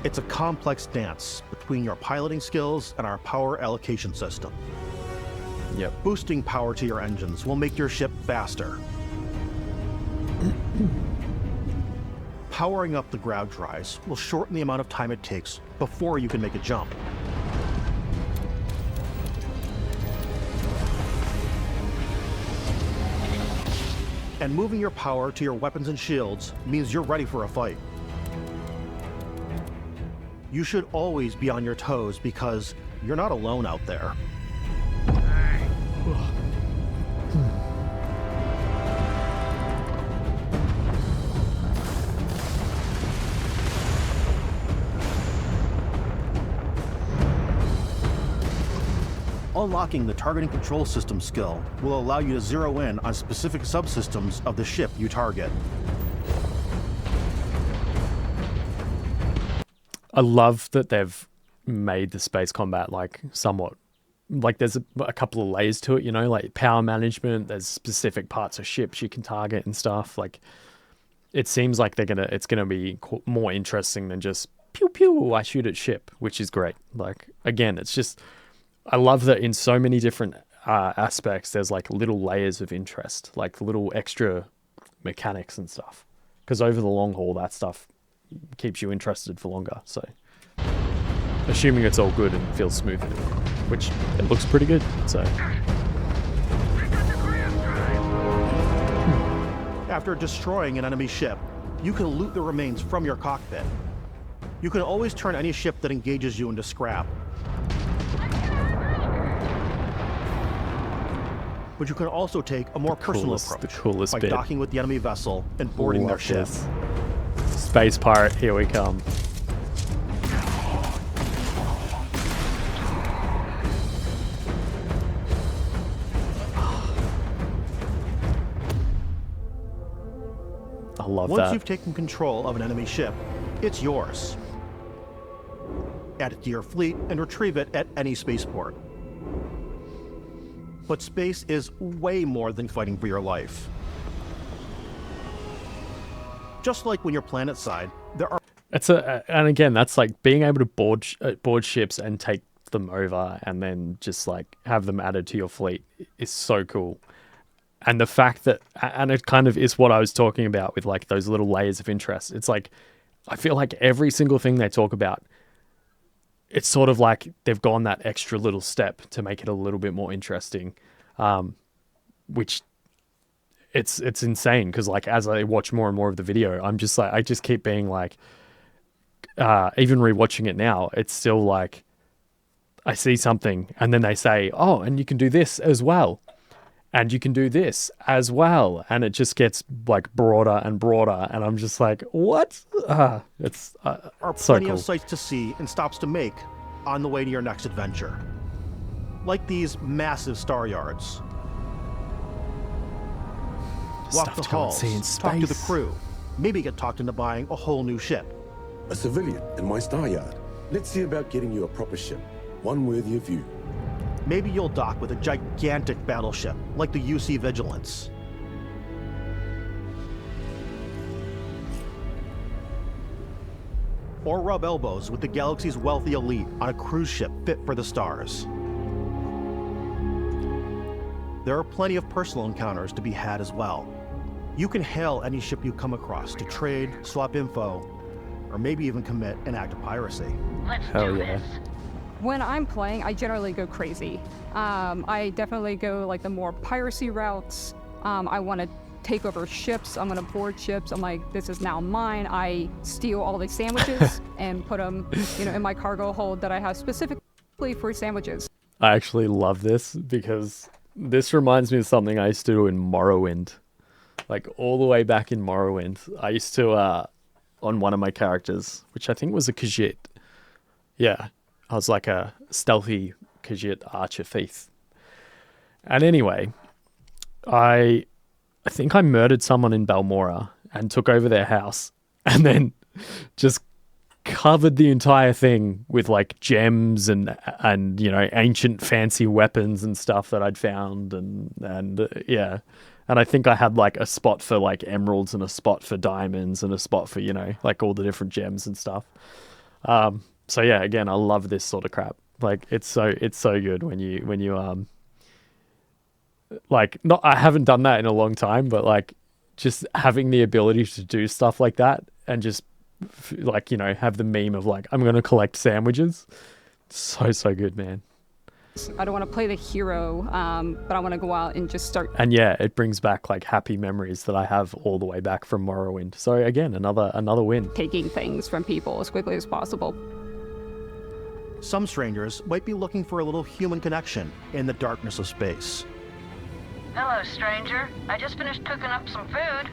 Speaker 2: It's a complex dance between your piloting skills and our power allocation system.
Speaker 1: Yep.
Speaker 2: Boosting power to your engines will make your ship faster. Powering up the grav drives will shorten the amount of time it takes before you can make a jump. And moving your power to your weapons and shields means you're ready for a fight. You should always be on your toes because you're not alone out there. Unlocking the targeting control system skill will allow you to zero in on specific subsystems of the ship you target.
Speaker 1: I love that they've made the space combat like somewhat, like there's a couple of layers to it, you know, like power management, there's specific parts of ships you can target and stuff. Like it seems like it's gonna be more interesting than just pew pew, I shoot at ship, which is great. Like again, it's just, I love that in so many different aspects there's like little layers of interest, like little extra mechanics and stuff, because over the long haul that stuff keeps you interested for longer. So assuming it's all good and feels smooth, which it looks pretty good, so
Speaker 2: after destroying an enemy ship, you can loot the remains from your cockpit. You can always turn any ship that engages you into scrap. But you can also take a more personal approach,
Speaker 1: the coolest
Speaker 2: by
Speaker 1: bit.
Speaker 2: docking with the enemy vessel and boarding their ship.
Speaker 1: This. Space pirate, here we come. I love that.
Speaker 2: Once you've taken control of an enemy ship, it's yours. Add it to your fleet and retrieve it at any spaceport. But space is way more than fighting for your life. Just like when you're planetside, there are...
Speaker 1: And again, that's like being able to board ships and take them over and then just like have them added to your fleet is so cool. And the fact that, and it kind of is what I was talking about with like those little layers of interest. It's like, I feel like every single thing they talk about, it's sort of like they've gone that extra little step to make it a little bit more interesting, which it's insane. Cause like, as I watch more and more of the video, I'm just like, I just keep being like, even rewatching it now, it's still like, I see something and then they say, oh, and you can do this as well. and you can do this as well, and it just gets like broader and broader, and I'm just like, what? It's
Speaker 2: are
Speaker 1: so
Speaker 2: plenty
Speaker 1: cool.
Speaker 2: of sights to see and stops to make on the way to your next adventure. Like these massive star yards. Walk
Speaker 1: Stuff
Speaker 2: the
Speaker 1: to go and
Speaker 2: halls,
Speaker 1: see in
Speaker 2: talk to the
Speaker 1: space.
Speaker 2: crew, maybe get talked into buying a whole new ship.
Speaker 3: A civilian in my star yard. Let's see about getting you a proper ship, one worthy of you.
Speaker 2: Maybe you'll dock with a gigantic battleship, like the UC Vigilance. Or rub elbows with the galaxy's wealthy elite on a cruise ship fit for the stars. There are plenty of personal encounters to be had as well. You can hail any ship you come across to trade, swap info, or maybe even commit an act of piracy.
Speaker 1: Hell yeah.
Speaker 10: When I'm playing, I generally go crazy. I definitely go like the more piracy routes. I want to take over ships. I'm going to board ships. I'm like, this is now mine. I steal all the sandwiches and put them, in my cargo hold that I have specifically for sandwiches.
Speaker 1: I actually love this because this reminds me of something I used to do in Morrowind. Like all the way back in Morrowind, I used to, on one of my characters, which I think was a Khajiit. Yeah, I was like a stealthy Khajiit archer thief. And anyway, I think I murdered someone in Balmora and took over their house and then just covered the entire thing with like gems and ancient fancy weapons and stuff that I'd found and yeah. And I think I had like a spot for like emeralds and a spot for diamonds and a spot for, like all the different gems and stuff. So yeah, again, I love this sort of crap. Like it's so good when you like, not, I haven't done that in a long time, but like just having the ability to do stuff like that and just like, have the meme of like, I'm going to collect sandwiches. So good, man.
Speaker 10: I don't want to play the hero, but I want to go out and just start.
Speaker 1: And yeah, it brings back like happy memories that I have all the way back from Morrowind. So again, another win.
Speaker 10: Taking things from people as quickly as possible.
Speaker 2: Some strangers might be looking for a little human connection in the darkness of space.
Speaker 4: Hello, stranger. I just finished cooking up some food.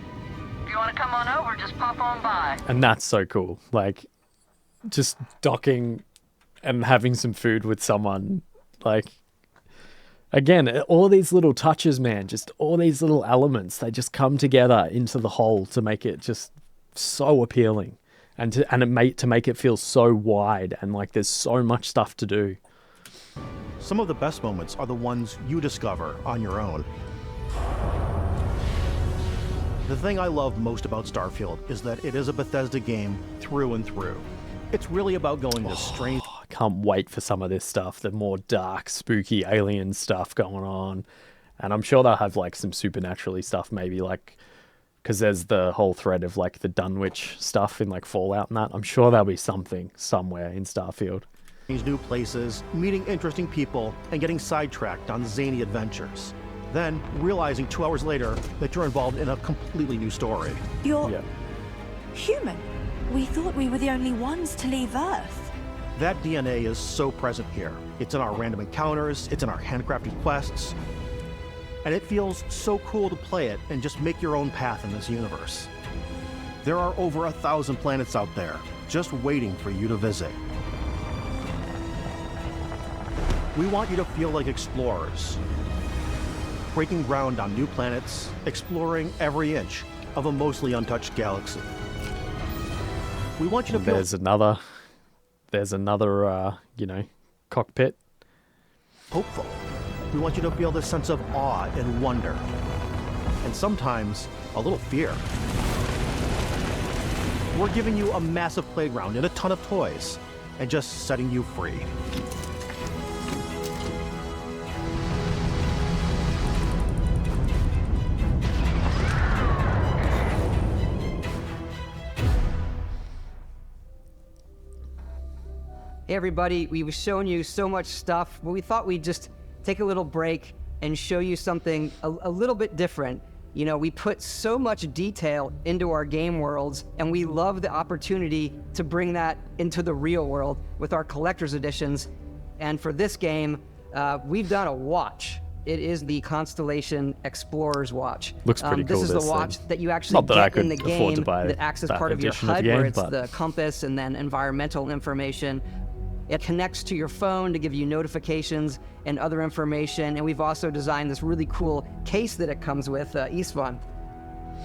Speaker 4: If you want to come on over, just pop on by.
Speaker 1: And that's so cool. Like, just docking and having some food with someone. Like, again, all these little touches, man, just all these little elements, they just come together into the whole to make it just so appealing. And to make it feel so wide and like there's so much stuff to do.
Speaker 2: Some of the best moments are the ones you discover on your own. The thing I love most about Starfield is that it is a Bethesda game through and through. It's really about going to strange...
Speaker 1: I can't wait for some of this stuff, the more dark, spooky alien stuff going on. And I'm sure they'll have like some supernaturally stuff, maybe like... Because there's the whole thread of like the Dunwich stuff in like Fallout and that. I'm sure there'll be something somewhere in Starfield.
Speaker 2: New places, meeting interesting people, and getting sidetracked on zany adventures. Then realizing 2 hours later that you're involved in a completely new story.
Speaker 23: You're human. We thought we were the only ones to leave Earth.
Speaker 2: That DNA is so present here. It's in our random encounters, it's in our handcrafted quests. And it feels so cool to play it and just make your own path in this universe. There are over 1,000 planets out there, just waiting for you to visit. We want you to feel like explorers, breaking ground on new planets, exploring every inch of a mostly untouched galaxy. We want you to feel...
Speaker 1: There's another, cockpit.
Speaker 2: Hopeful. We want you to feel this sense of awe and wonder, and sometimes a little fear. We're giving you a massive playground and a ton of toys, and just setting you free.
Speaker 6: Hey everybody, we've shown you so much stuff, but we thought we'd just take a little break and show you something a little bit different. We put so much detail into our game worlds, and we love the opportunity to bring that into the real world with our collector's editions. And for this game, we've done a watch. It is the Constellation Explorer's Watch.
Speaker 1: Looks pretty cool,
Speaker 6: This is
Speaker 1: this
Speaker 6: the watch
Speaker 1: thing.
Speaker 6: that you actually
Speaker 1: Not that I
Speaker 6: get in the
Speaker 1: could afford to
Speaker 6: game
Speaker 1: buy
Speaker 6: that acts as
Speaker 1: that
Speaker 6: part of your
Speaker 1: edition of the
Speaker 6: HUD,
Speaker 1: game,
Speaker 6: where it's
Speaker 1: but-
Speaker 6: the compass and then environmental information. It connects to your phone to give you notifications and other information. And we've also designed this really cool case that it comes with, Istvan.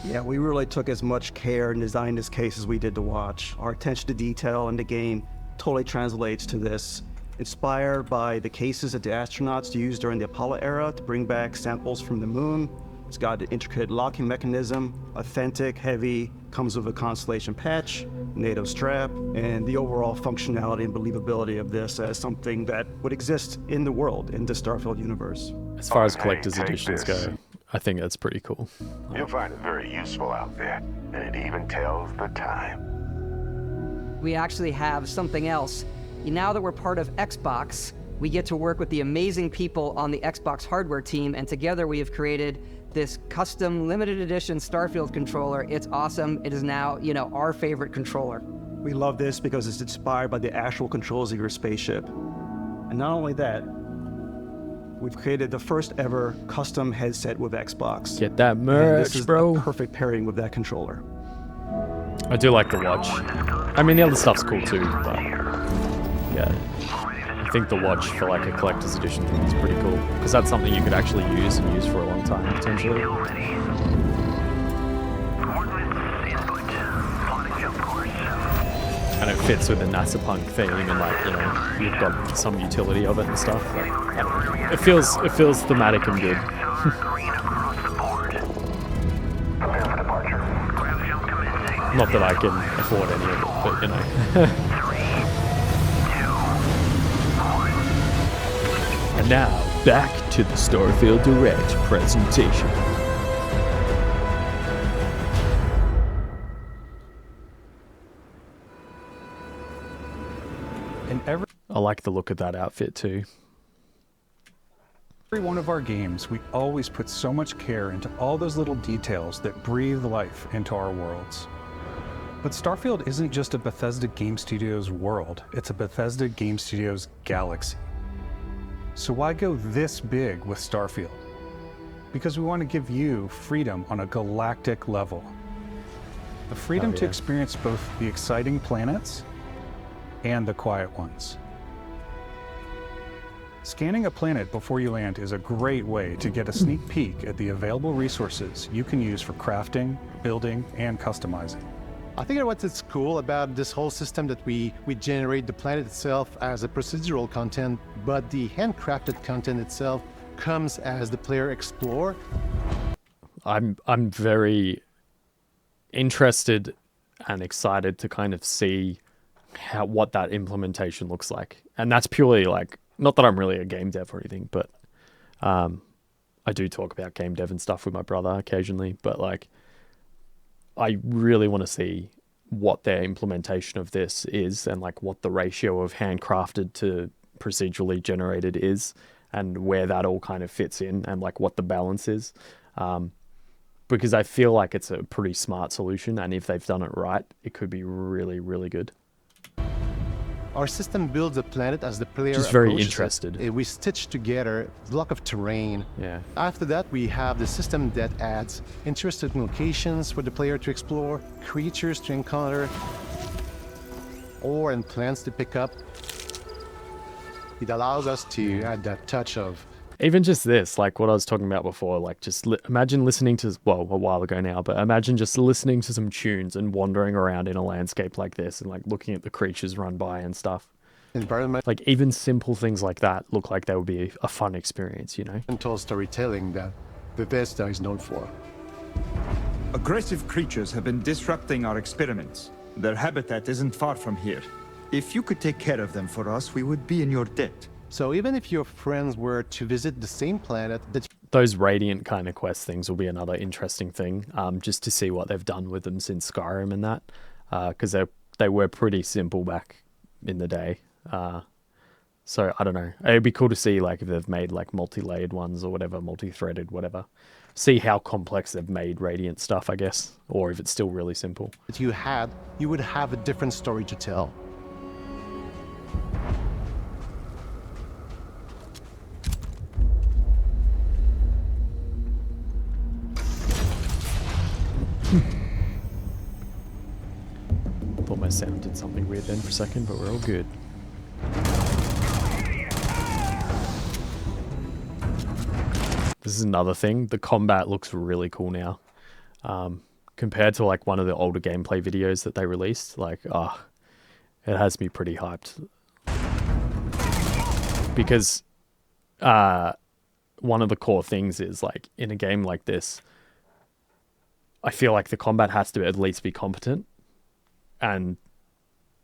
Speaker 16: Yeah, we really took as much care in designing this case as we did the watch. Our attention to detail in the game totally translates to this. Inspired by the cases that the astronauts used during the Apollo era to bring back samples from the moon. It's got an intricate locking mechanism, authentic, heavy, comes with a Constellation patch, NATO strap, and the overall functionality and believability of this as something that would exist in the world, in the Starfield universe.
Speaker 1: As far as collector's
Speaker 8: take
Speaker 1: editions
Speaker 8: this.
Speaker 1: go, I think that's pretty cool.
Speaker 8: You'll find it very useful out there, and it even tells the time.
Speaker 6: We actually have something else. Now that we're part of Xbox, we get to work with the amazing people on the Xbox hardware team, and together we have created this custom limited edition Starfield controller. It's awesome. It is now, our favorite controller.
Speaker 16: We love this because it's inspired by the actual controls of your spaceship. And not only that, we've created the first ever custom headset with Xbox.
Speaker 1: Get that
Speaker 16: And
Speaker 1: merch,
Speaker 16: this is
Speaker 1: bro.
Speaker 16: the perfect pairing with that controller.
Speaker 1: I do like the watch. I mean, the other stuff's cool too, but yeah. I think the watch for like a collector's edition thing is pretty cool, because that's something you could actually use for a long time, potentially. And it fits with the NASA punk theme, and like, you've got some utility of it and stuff. Like, I don't know. It feels thematic and good. Not that I can afford any of it, but And now, back to the Starfield Direct presentation. I like the look of that outfit too.
Speaker 9: Every one of our games, we always put so much care into all those little details that breathe life into our worlds. But Starfield isn't just a Bethesda Game Studios world, it's a Bethesda Game Studios galaxy. So why go this big with Starfield? Because we want to give you freedom on a galactic level. The freedom to experience both the exciting planets and the quiet ones. Scanning a planet before you land is a great way to get a sneak peek at the available resources you can use for crafting, building, and customizing.
Speaker 22: I think what's cool about this whole system that we generate the planet itself as a procedural content, but the handcrafted content itself comes as the player explore.
Speaker 1: I'm very interested and excited to kind of see what that implementation looks like. And that's purely like, not that I'm really a game dev or anything, but I do talk about game dev and stuff with my brother occasionally, but like, I really want to see what their implementation of this is, and like what the ratio of handcrafted to procedurally generated is, and where that all kind of fits in, and like what the balance is. Because I feel like it's a pretty smart solution, and if they've done it right, it could be really, really good.
Speaker 22: Our system builds a planet as the player
Speaker 1: Just very
Speaker 22: approaches
Speaker 1: interested.
Speaker 22: it. We stitch together a block of terrain.
Speaker 1: Yeah.
Speaker 22: After that, we have the system that adds interesting locations for the player to explore, creatures to encounter, ore and plants to pick up. It allows us to add that touch of
Speaker 1: Even just this, like what I was talking about before, like just imagine listening to, well, a while ago now, but imagine just listening to some tunes and wandering around in a landscape like this and like looking at the creatures run by and stuff.
Speaker 22: environment.
Speaker 1: Like even simple things like that look like they would be a fun experience, you know?
Speaker 22: Mental storytelling that Bethesda is known for.
Speaker 24: Aggressive creatures have been disrupting our experiments. Their habitat isn't far from here. If you could take care of them for us, we would be in your debt.
Speaker 22: So even if your friends were to visit the same planet that
Speaker 1: Those Radiant kind of quest things will be another interesting thing, just to see what they've done with them since Skyrim and that, because they were pretty simple back in the day. So I don't know. It'd be cool to see like if they've made like multi-layered ones or whatever, multi-threaded, whatever. See how complex they've made Radiant stuff, I guess, or if it's still really simple.
Speaker 22: you had, you would have a different story to tell.
Speaker 1: Thought my sound did something weird then for a second, but we're all good. This is another thing. The combat looks really cool now. Compared to like one of the older gameplay videos that they released, like, it has me pretty hyped. Because one of the core things is like in a game like this, I feel like the combat has to at least be competent. And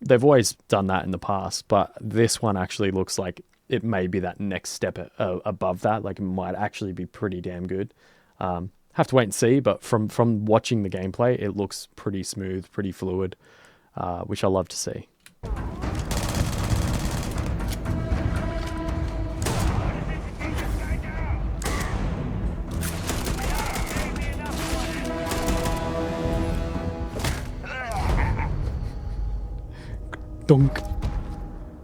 Speaker 1: they've always done that in the past, but this one actually looks like it may be that next step above that. Like it might actually be pretty damn good. Have to wait and see, but from watching the gameplay, it looks pretty smooth, pretty fluid, which I love to see. Dunk.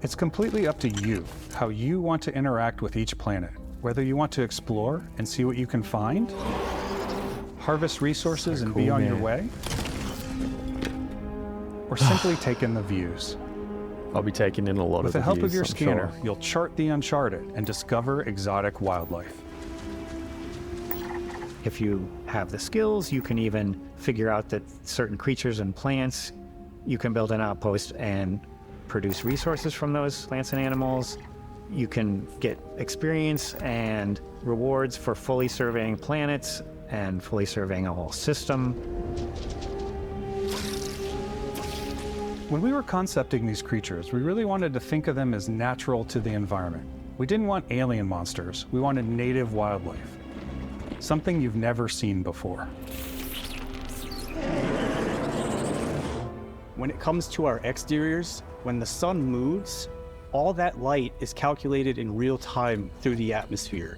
Speaker 9: It's completely up to you how you want to interact with each planet, whether you want to explore and see what you can find, harvest resources and be on your way, or simply take in the views.
Speaker 1: I'll be taking in a lot of the views.
Speaker 9: With the help of your scanner,
Speaker 1: sure.
Speaker 9: You'll chart the uncharted and discover exotic wildlife.
Speaker 7: If you have the skills, you can even figure out that certain creatures and plants, you can build an outpost and produce resources from those plants and animals. You can get experience and rewards for fully surveying planets and fully surveying a whole system.
Speaker 9: When we were concepting these creatures, we really wanted to think of them as natural to the environment. We didn't want alien monsters, we wanted native wildlife. Something you've never seen before.
Speaker 16: When it comes to our exteriors, when the sun moves, all that light is calculated in real time through the atmosphere.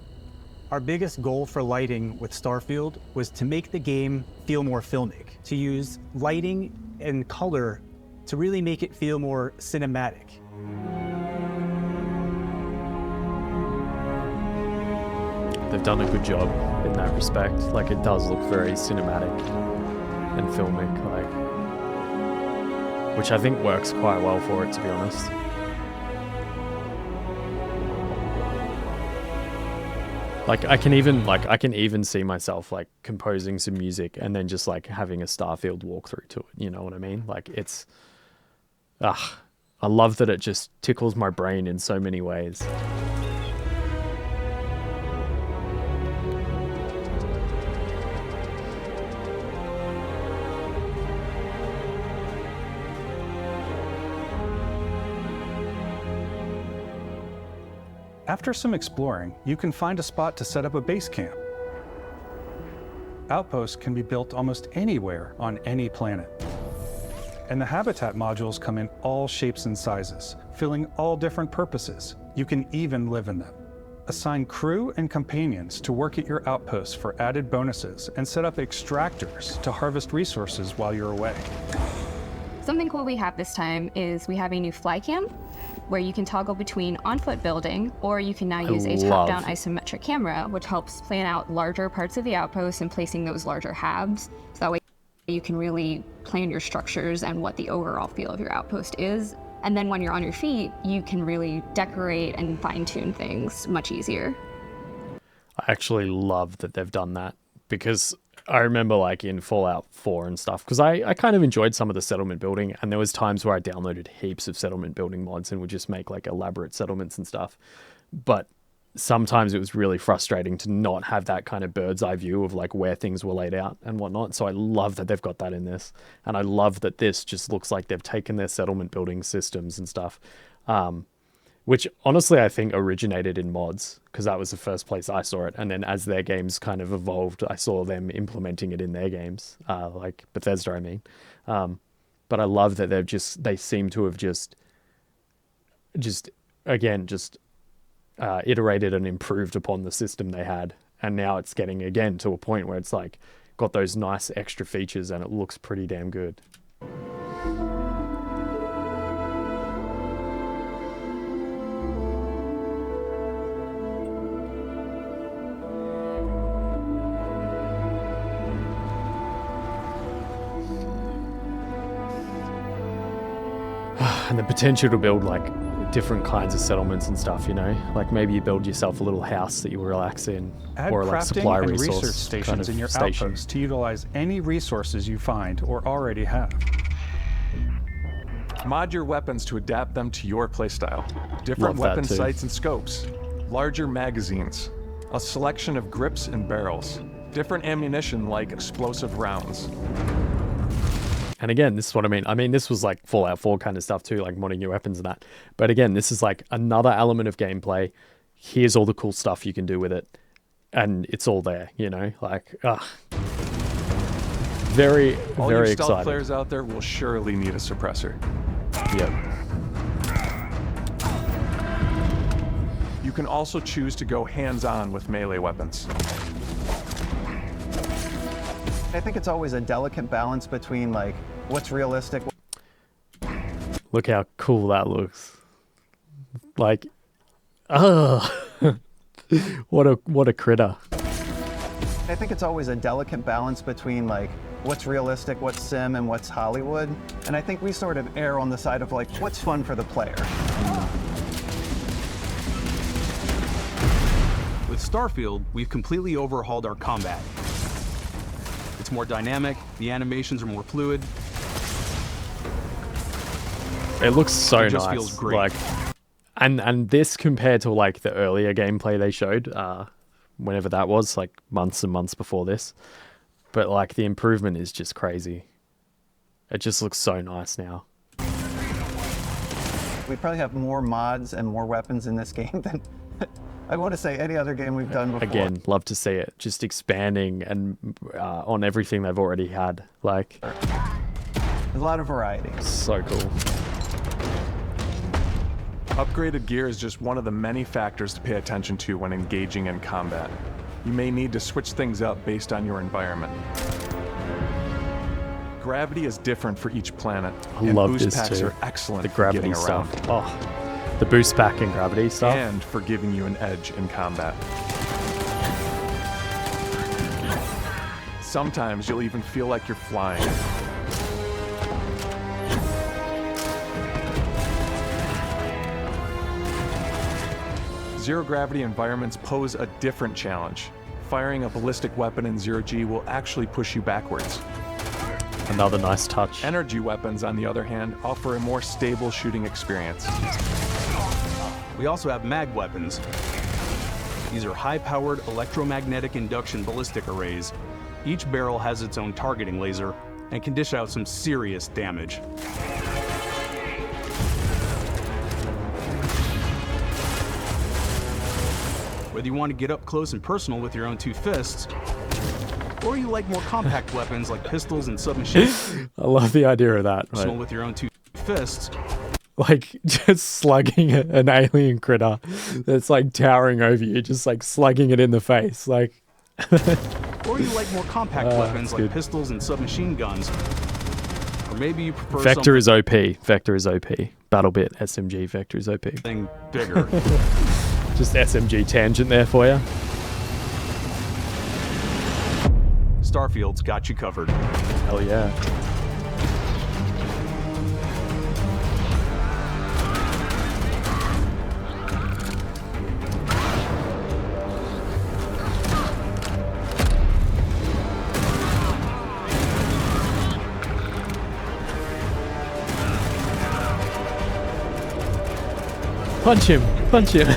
Speaker 16: Our biggest goal for lighting with Starfield was to make the game feel more filmic, to use lighting and color to really make it feel more cinematic.
Speaker 1: They've done a good job in that respect. Like it does look very cinematic and filmic, like, which I think works quite well for it, to be honest. Like I can even see myself like composing some music and then just like having a Starfield walkthrough to it. You know what I mean? Like it's, I love that it just tickles my brain in so many ways.
Speaker 9: After some exploring, you can find a spot to set up a base camp. Outposts can be built almost anywhere on any planet. And the habitat modules come in all shapes and sizes, filling all different purposes. You can even live in them. Assign crew and companions to work at your outposts for added bonuses and set up extractors to harvest resources while you're away.
Speaker 11: Something cool we have this time is we have a new fly cam where you can toggle between on-foot building, or you can now use a top-down isometric camera, which helps plan out larger parts of the outpost and placing those larger halves. So that way you can really plan your structures and what the overall feel of your outpost is. And then when you're on your feet, you can really decorate and fine-tune things much easier.
Speaker 1: I actually love that they've done that, because I remember like in Fallout 4 and stuff, because I kind of enjoyed some of the settlement building, and there was times where I downloaded heaps of settlement building mods and would just make like elaborate settlements and stuff. But sometimes it was really frustrating to not have that kind of bird's eye view of like where things were laid out and whatnot. So I love that they've got that in this. And I love that this just looks like they've taken their settlement building systems and stuff, which honestly I think originated in mods, because that was the first place I saw it. And then as their games kind of evolved, I saw them implementing it in their games, like Bethesda, I mean. But I love that they seem to have just iterated and improved upon the system they had. And now it's getting again to a point where it's like got those nice extra features and it looks pretty damn good. And the potential to build like different kinds of settlements and stuff, you know, like maybe you build yourself a little house that you relax in,
Speaker 9: Add
Speaker 1: or like
Speaker 9: crafting
Speaker 1: supply
Speaker 9: and
Speaker 1: resource
Speaker 9: research stations
Speaker 1: kind of
Speaker 9: in your
Speaker 1: station.
Speaker 9: outposts to utilize any resources you find or already have.
Speaker 12: Mod your weapons to adapt them to your playstyle. Different
Speaker 1: Love that
Speaker 12: weapon
Speaker 1: too.
Speaker 12: sights and scopes, larger magazines, a selection of grips and barrels, different ammunition like explosive rounds.
Speaker 1: And again, this is what I mean. I mean, this was like Fallout 4 kind of stuff too, like modding your weapons and that. But again, this is like another element of gameplay. Here's all the cool stuff you can do with it. And it's all there, you know? Like, very,
Speaker 12: All
Speaker 1: very
Speaker 12: you stealth
Speaker 1: excited.
Speaker 12: players out there will surely need a suppressor.
Speaker 1: Yep.
Speaker 12: You can also choose to go hands-on with melee weapons.
Speaker 15: I think it's always a delicate balance between like what's realistic.
Speaker 1: Look how cool that looks. Like, what a critter.
Speaker 15: I think it's always a delicate balance between like what's realistic, what's sim, and what's Hollywood. And I think we sort of err on the side of like what's fun for the player.
Speaker 17: With Starfield, we've completely overhauled our combat. It's more dynamic, the animations are more fluid.
Speaker 1: It looks so
Speaker 17: It just
Speaker 1: nice.
Speaker 17: feels great.
Speaker 1: Like, and this compared to like the earlier gameplay they showed, whenever that was, like months and months before this. But like the improvement is just crazy. It just looks so nice now.
Speaker 15: We probably have more mods and more weapons in this game than I want to say any other game we've done before.
Speaker 1: Again, love to see it. Just expanding and on everything they've already had. Like,
Speaker 15: there's a lot of variety.
Speaker 1: So cool.
Speaker 12: Upgraded gear is just one of the many factors to pay attention to when engaging in combat. You may need to switch things up based on your environment. Gravity is different for each planet,
Speaker 1: I
Speaker 12: and
Speaker 1: love
Speaker 12: boost
Speaker 1: this
Speaker 12: packs
Speaker 1: too.
Speaker 12: are excellent
Speaker 1: The
Speaker 12: for
Speaker 1: gravity
Speaker 12: getting around.
Speaker 1: stuff. Oh, the boost pack and gravity stuff.
Speaker 12: And for giving you an edge in combat. Sometimes you'll even feel like you're flying. Zero gravity environments pose a different challenge. Firing a ballistic weapon in zero G will actually push you backwards.
Speaker 1: Another nice touch.
Speaker 12: Energy weapons, on the other hand, offer a more stable shooting experience.
Speaker 17: We also have mag weapons. These are high-powered electromagnetic induction ballistic arrays. Each barrel has its own targeting laser and can dish out some serious damage. Whether you want to get up close and personal with your own two fists, or you like more compact weapons like pistols and submachine
Speaker 1: I love the idea of that.
Speaker 17: personal
Speaker 1: Right?
Speaker 17: with your own two fists,
Speaker 1: Like just slugging an alien critter that's like towering over you, just like slugging it in the face. Like,
Speaker 17: or you like more compact weapons
Speaker 1: that's
Speaker 17: like
Speaker 1: good.
Speaker 17: pistols and submachine guns, or maybe you prefer
Speaker 1: Vector is OP. Vector is OP. BattleBit SMG Vector is OP.
Speaker 17: something bigger.
Speaker 1: Just SMG tangent there for you.
Speaker 17: Starfield's got you covered.
Speaker 1: Hell yeah. Punch him! Punch him!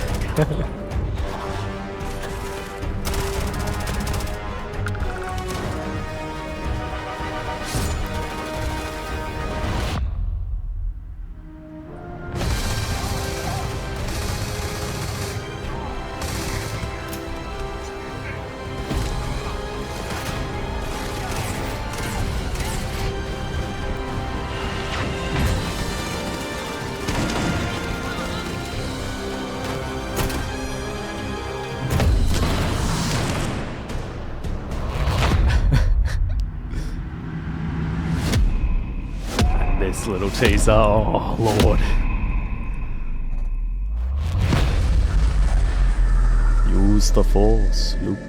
Speaker 1: This little teaser, oh lord. Use the force, Luke.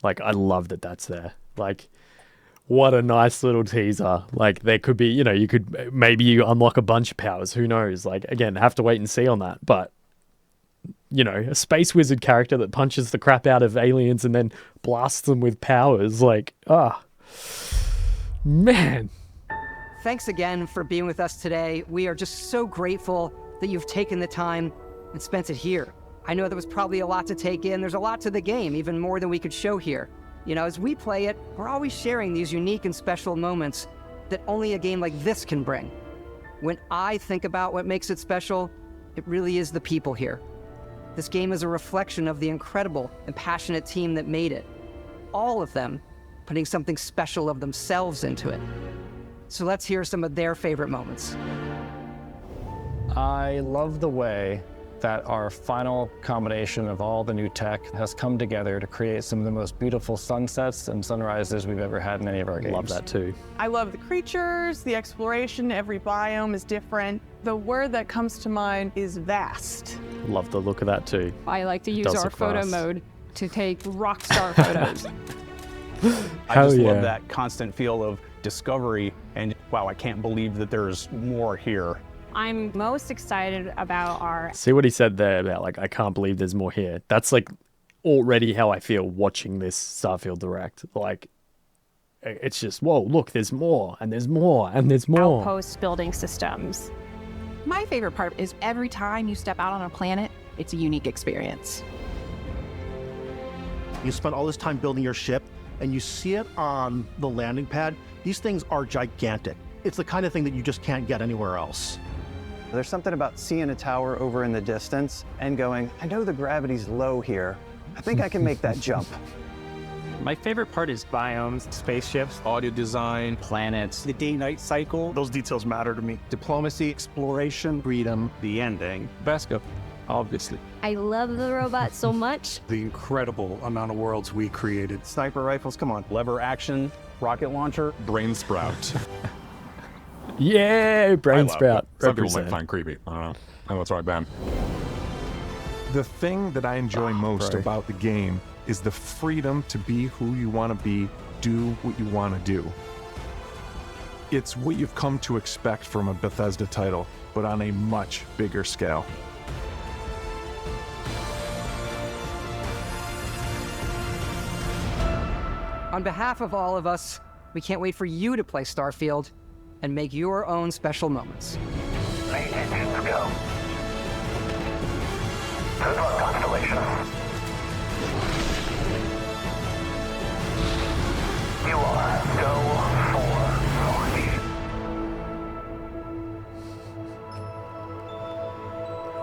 Speaker 1: Like, I love that that's there. Like, What a nice little teaser. Like, there could be, maybe you unlock a bunch of powers. Who knows? Like, again, have to wait and see on that. But, a space wizard character that punches the crap out of aliens and then blasts them with powers. Like, man.
Speaker 6: Thanks again for being with us today. We are just so grateful that you've taken the time and spent it here. I know there was probably a lot to take in. There's a lot to the game, even more than we could show here. As we play it, we're always sharing these unique and special moments that only a game like this can bring. When I think about what makes it special, it really is the people here. This game is a reflection of the incredible and passionate team that made it. All of them putting something special of themselves into it. So let's hear some of their favorite moments.
Speaker 13: I love the way that our final combination of all the new tech has come together to create some of the most beautiful sunsets and sunrises we've ever had in any of our games.
Speaker 1: Love that too.
Speaker 14: I love the creatures, the exploration, every biome is different. The word that comes to mind is vast.
Speaker 1: Love the look of that too.
Speaker 10: I like to use
Speaker 1: Does
Speaker 10: our
Speaker 1: look fast.
Speaker 10: photo mode to take rock star photos.
Speaker 17: I just love that constant feel of discovery and wow, I can't believe that there's more here.
Speaker 18: I'm most excited about our...
Speaker 1: See what he said there about, like, I can't believe there's more here. That's, like, already how I feel watching this Starfield Direct. Like, it's just, whoa, look, there's more, and there's more, and there's more.
Speaker 18: Outpost building systems.
Speaker 21: My favorite part is every time you step out on a planet, it's a unique experience.
Speaker 2: You spend all this time building your ship, and you see it on the landing pad. These things are gigantic. It's the kind of thing that you just can't get anywhere else.
Speaker 15: There's something about seeing a tower over in the distance and going, I know the gravity's low here. I think I can make that jump.
Speaker 7: My favorite part is biomes, spaceships,
Speaker 17: audio design,
Speaker 7: planets,
Speaker 16: the day-night cycle. Those details matter to me. Diplomacy, exploration, freedom,
Speaker 17: the ending. Vasco, obviously.
Speaker 25: I love the robot so much.
Speaker 9: The incredible amount of worlds we created.
Speaker 15: Sniper rifles, come on.
Speaker 17: Lever action, rocket launcher,
Speaker 12: brain sprout.
Speaker 1: Yeah, brain sprout.
Speaker 12: Some people might find creepy. I don't know. Oh, that's right, Ben. The thing that I enjoy most about the game is the freedom to be who you want to be, do what you want to do. It's what you've come to expect from a Bethesda title, but on a much bigger scale.
Speaker 6: On behalf of all of us, we can't wait for you to play Starfield and make your own special moments.
Speaker 8: Main engines go. Good luck, Constellation. You are go for launch.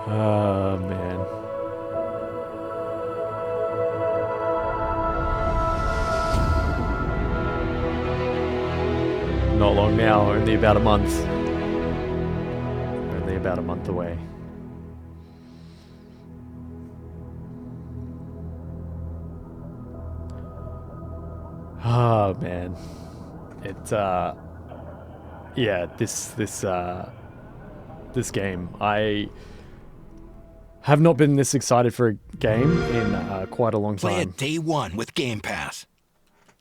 Speaker 1: Oh, man. Not long now, only about a month. Only about a month away. Oh man. Yeah, this game. I have not been this excited for a game in quite a long time.
Speaker 26: Play it day one with Game Pass.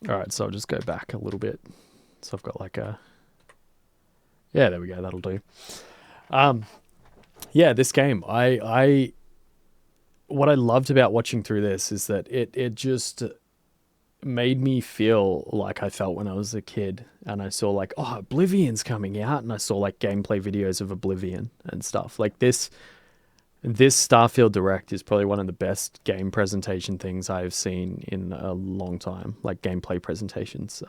Speaker 1: Alright, so I'll just go back a little bit. So I've got like a... Yeah, there we go. That'll do. Yeah, this game. What I loved about watching through this is that it just made me feel like I felt when I was a kid. And I saw like, oh, Oblivion's coming out. And I saw like gameplay videos of Oblivion and stuff. Like this Starfield Direct is probably one of the best game presentation things I've seen in a long time. Like gameplay presentations.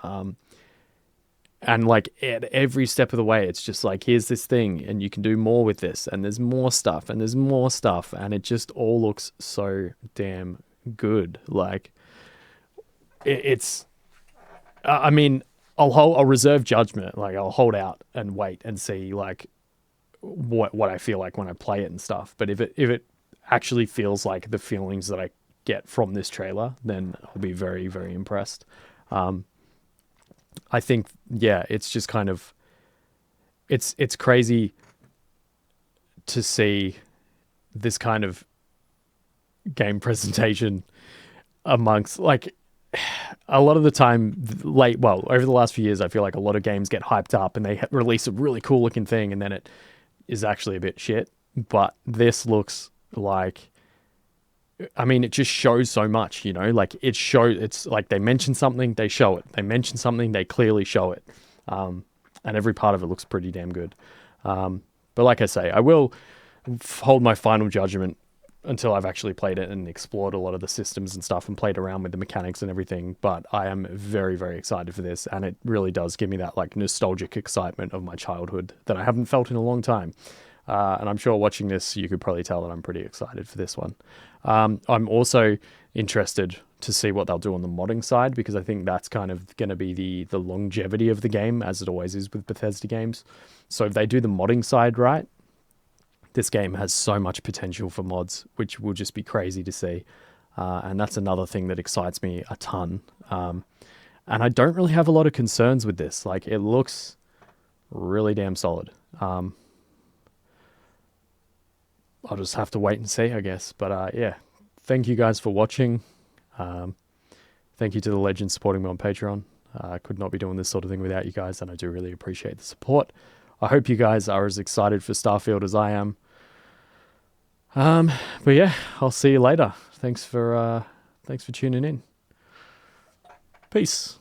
Speaker 1: And like at every step of the way, it's just like, here's this thing and you can do more with this and there's more stuff and there's more stuff. And it just all looks so damn good. Like I mean, I'll reserve judgment. Like I'll hold out and wait and see like what I feel like when I play it and stuff. But if it actually feels like the feelings that I get from this trailer, then I'll be very, very impressed. I think, yeah, it's just kind of, it's crazy to see this kind of game presentation amongst, like, a lot of the time, over the last few years, I feel like a lot of games get hyped up and they release a really cool looking thing and then it is actually a bit shit. But this looks like, I mean, it just shows so much, you know, like it's like they mention something, they show it. They mention something, they clearly show it. And every part of it looks pretty damn good. But like I say, I will hold my final judgment until I've actually played it and explored a lot of the systems and stuff and played around with the mechanics and everything. But I am very, very excited for this. And it really does give me that like nostalgic excitement of my childhood that I haven't felt in a long time. And I'm sure watching this, you could probably tell that I'm pretty excited for this one. I'm also interested to see what they'll do on the modding side, because I think that's kind of going to be the longevity of the game, as it always is with Bethesda games. So if they do the modding side right, this game has so much potential for mods, which will just be crazy to see. And that's another thing that excites me a ton. And I don't really have a lot of concerns with this. Like, it looks really damn solid. I'll just have to wait and see, I guess. But yeah, thank you guys for watching. Thank you to the legends supporting me on Patreon. I could not be doing this sort of thing without you guys, and I do really appreciate the support. I hope you guys are as excited for Starfield as I am. But yeah, I'll see you later. Thanks for tuning in. Peace.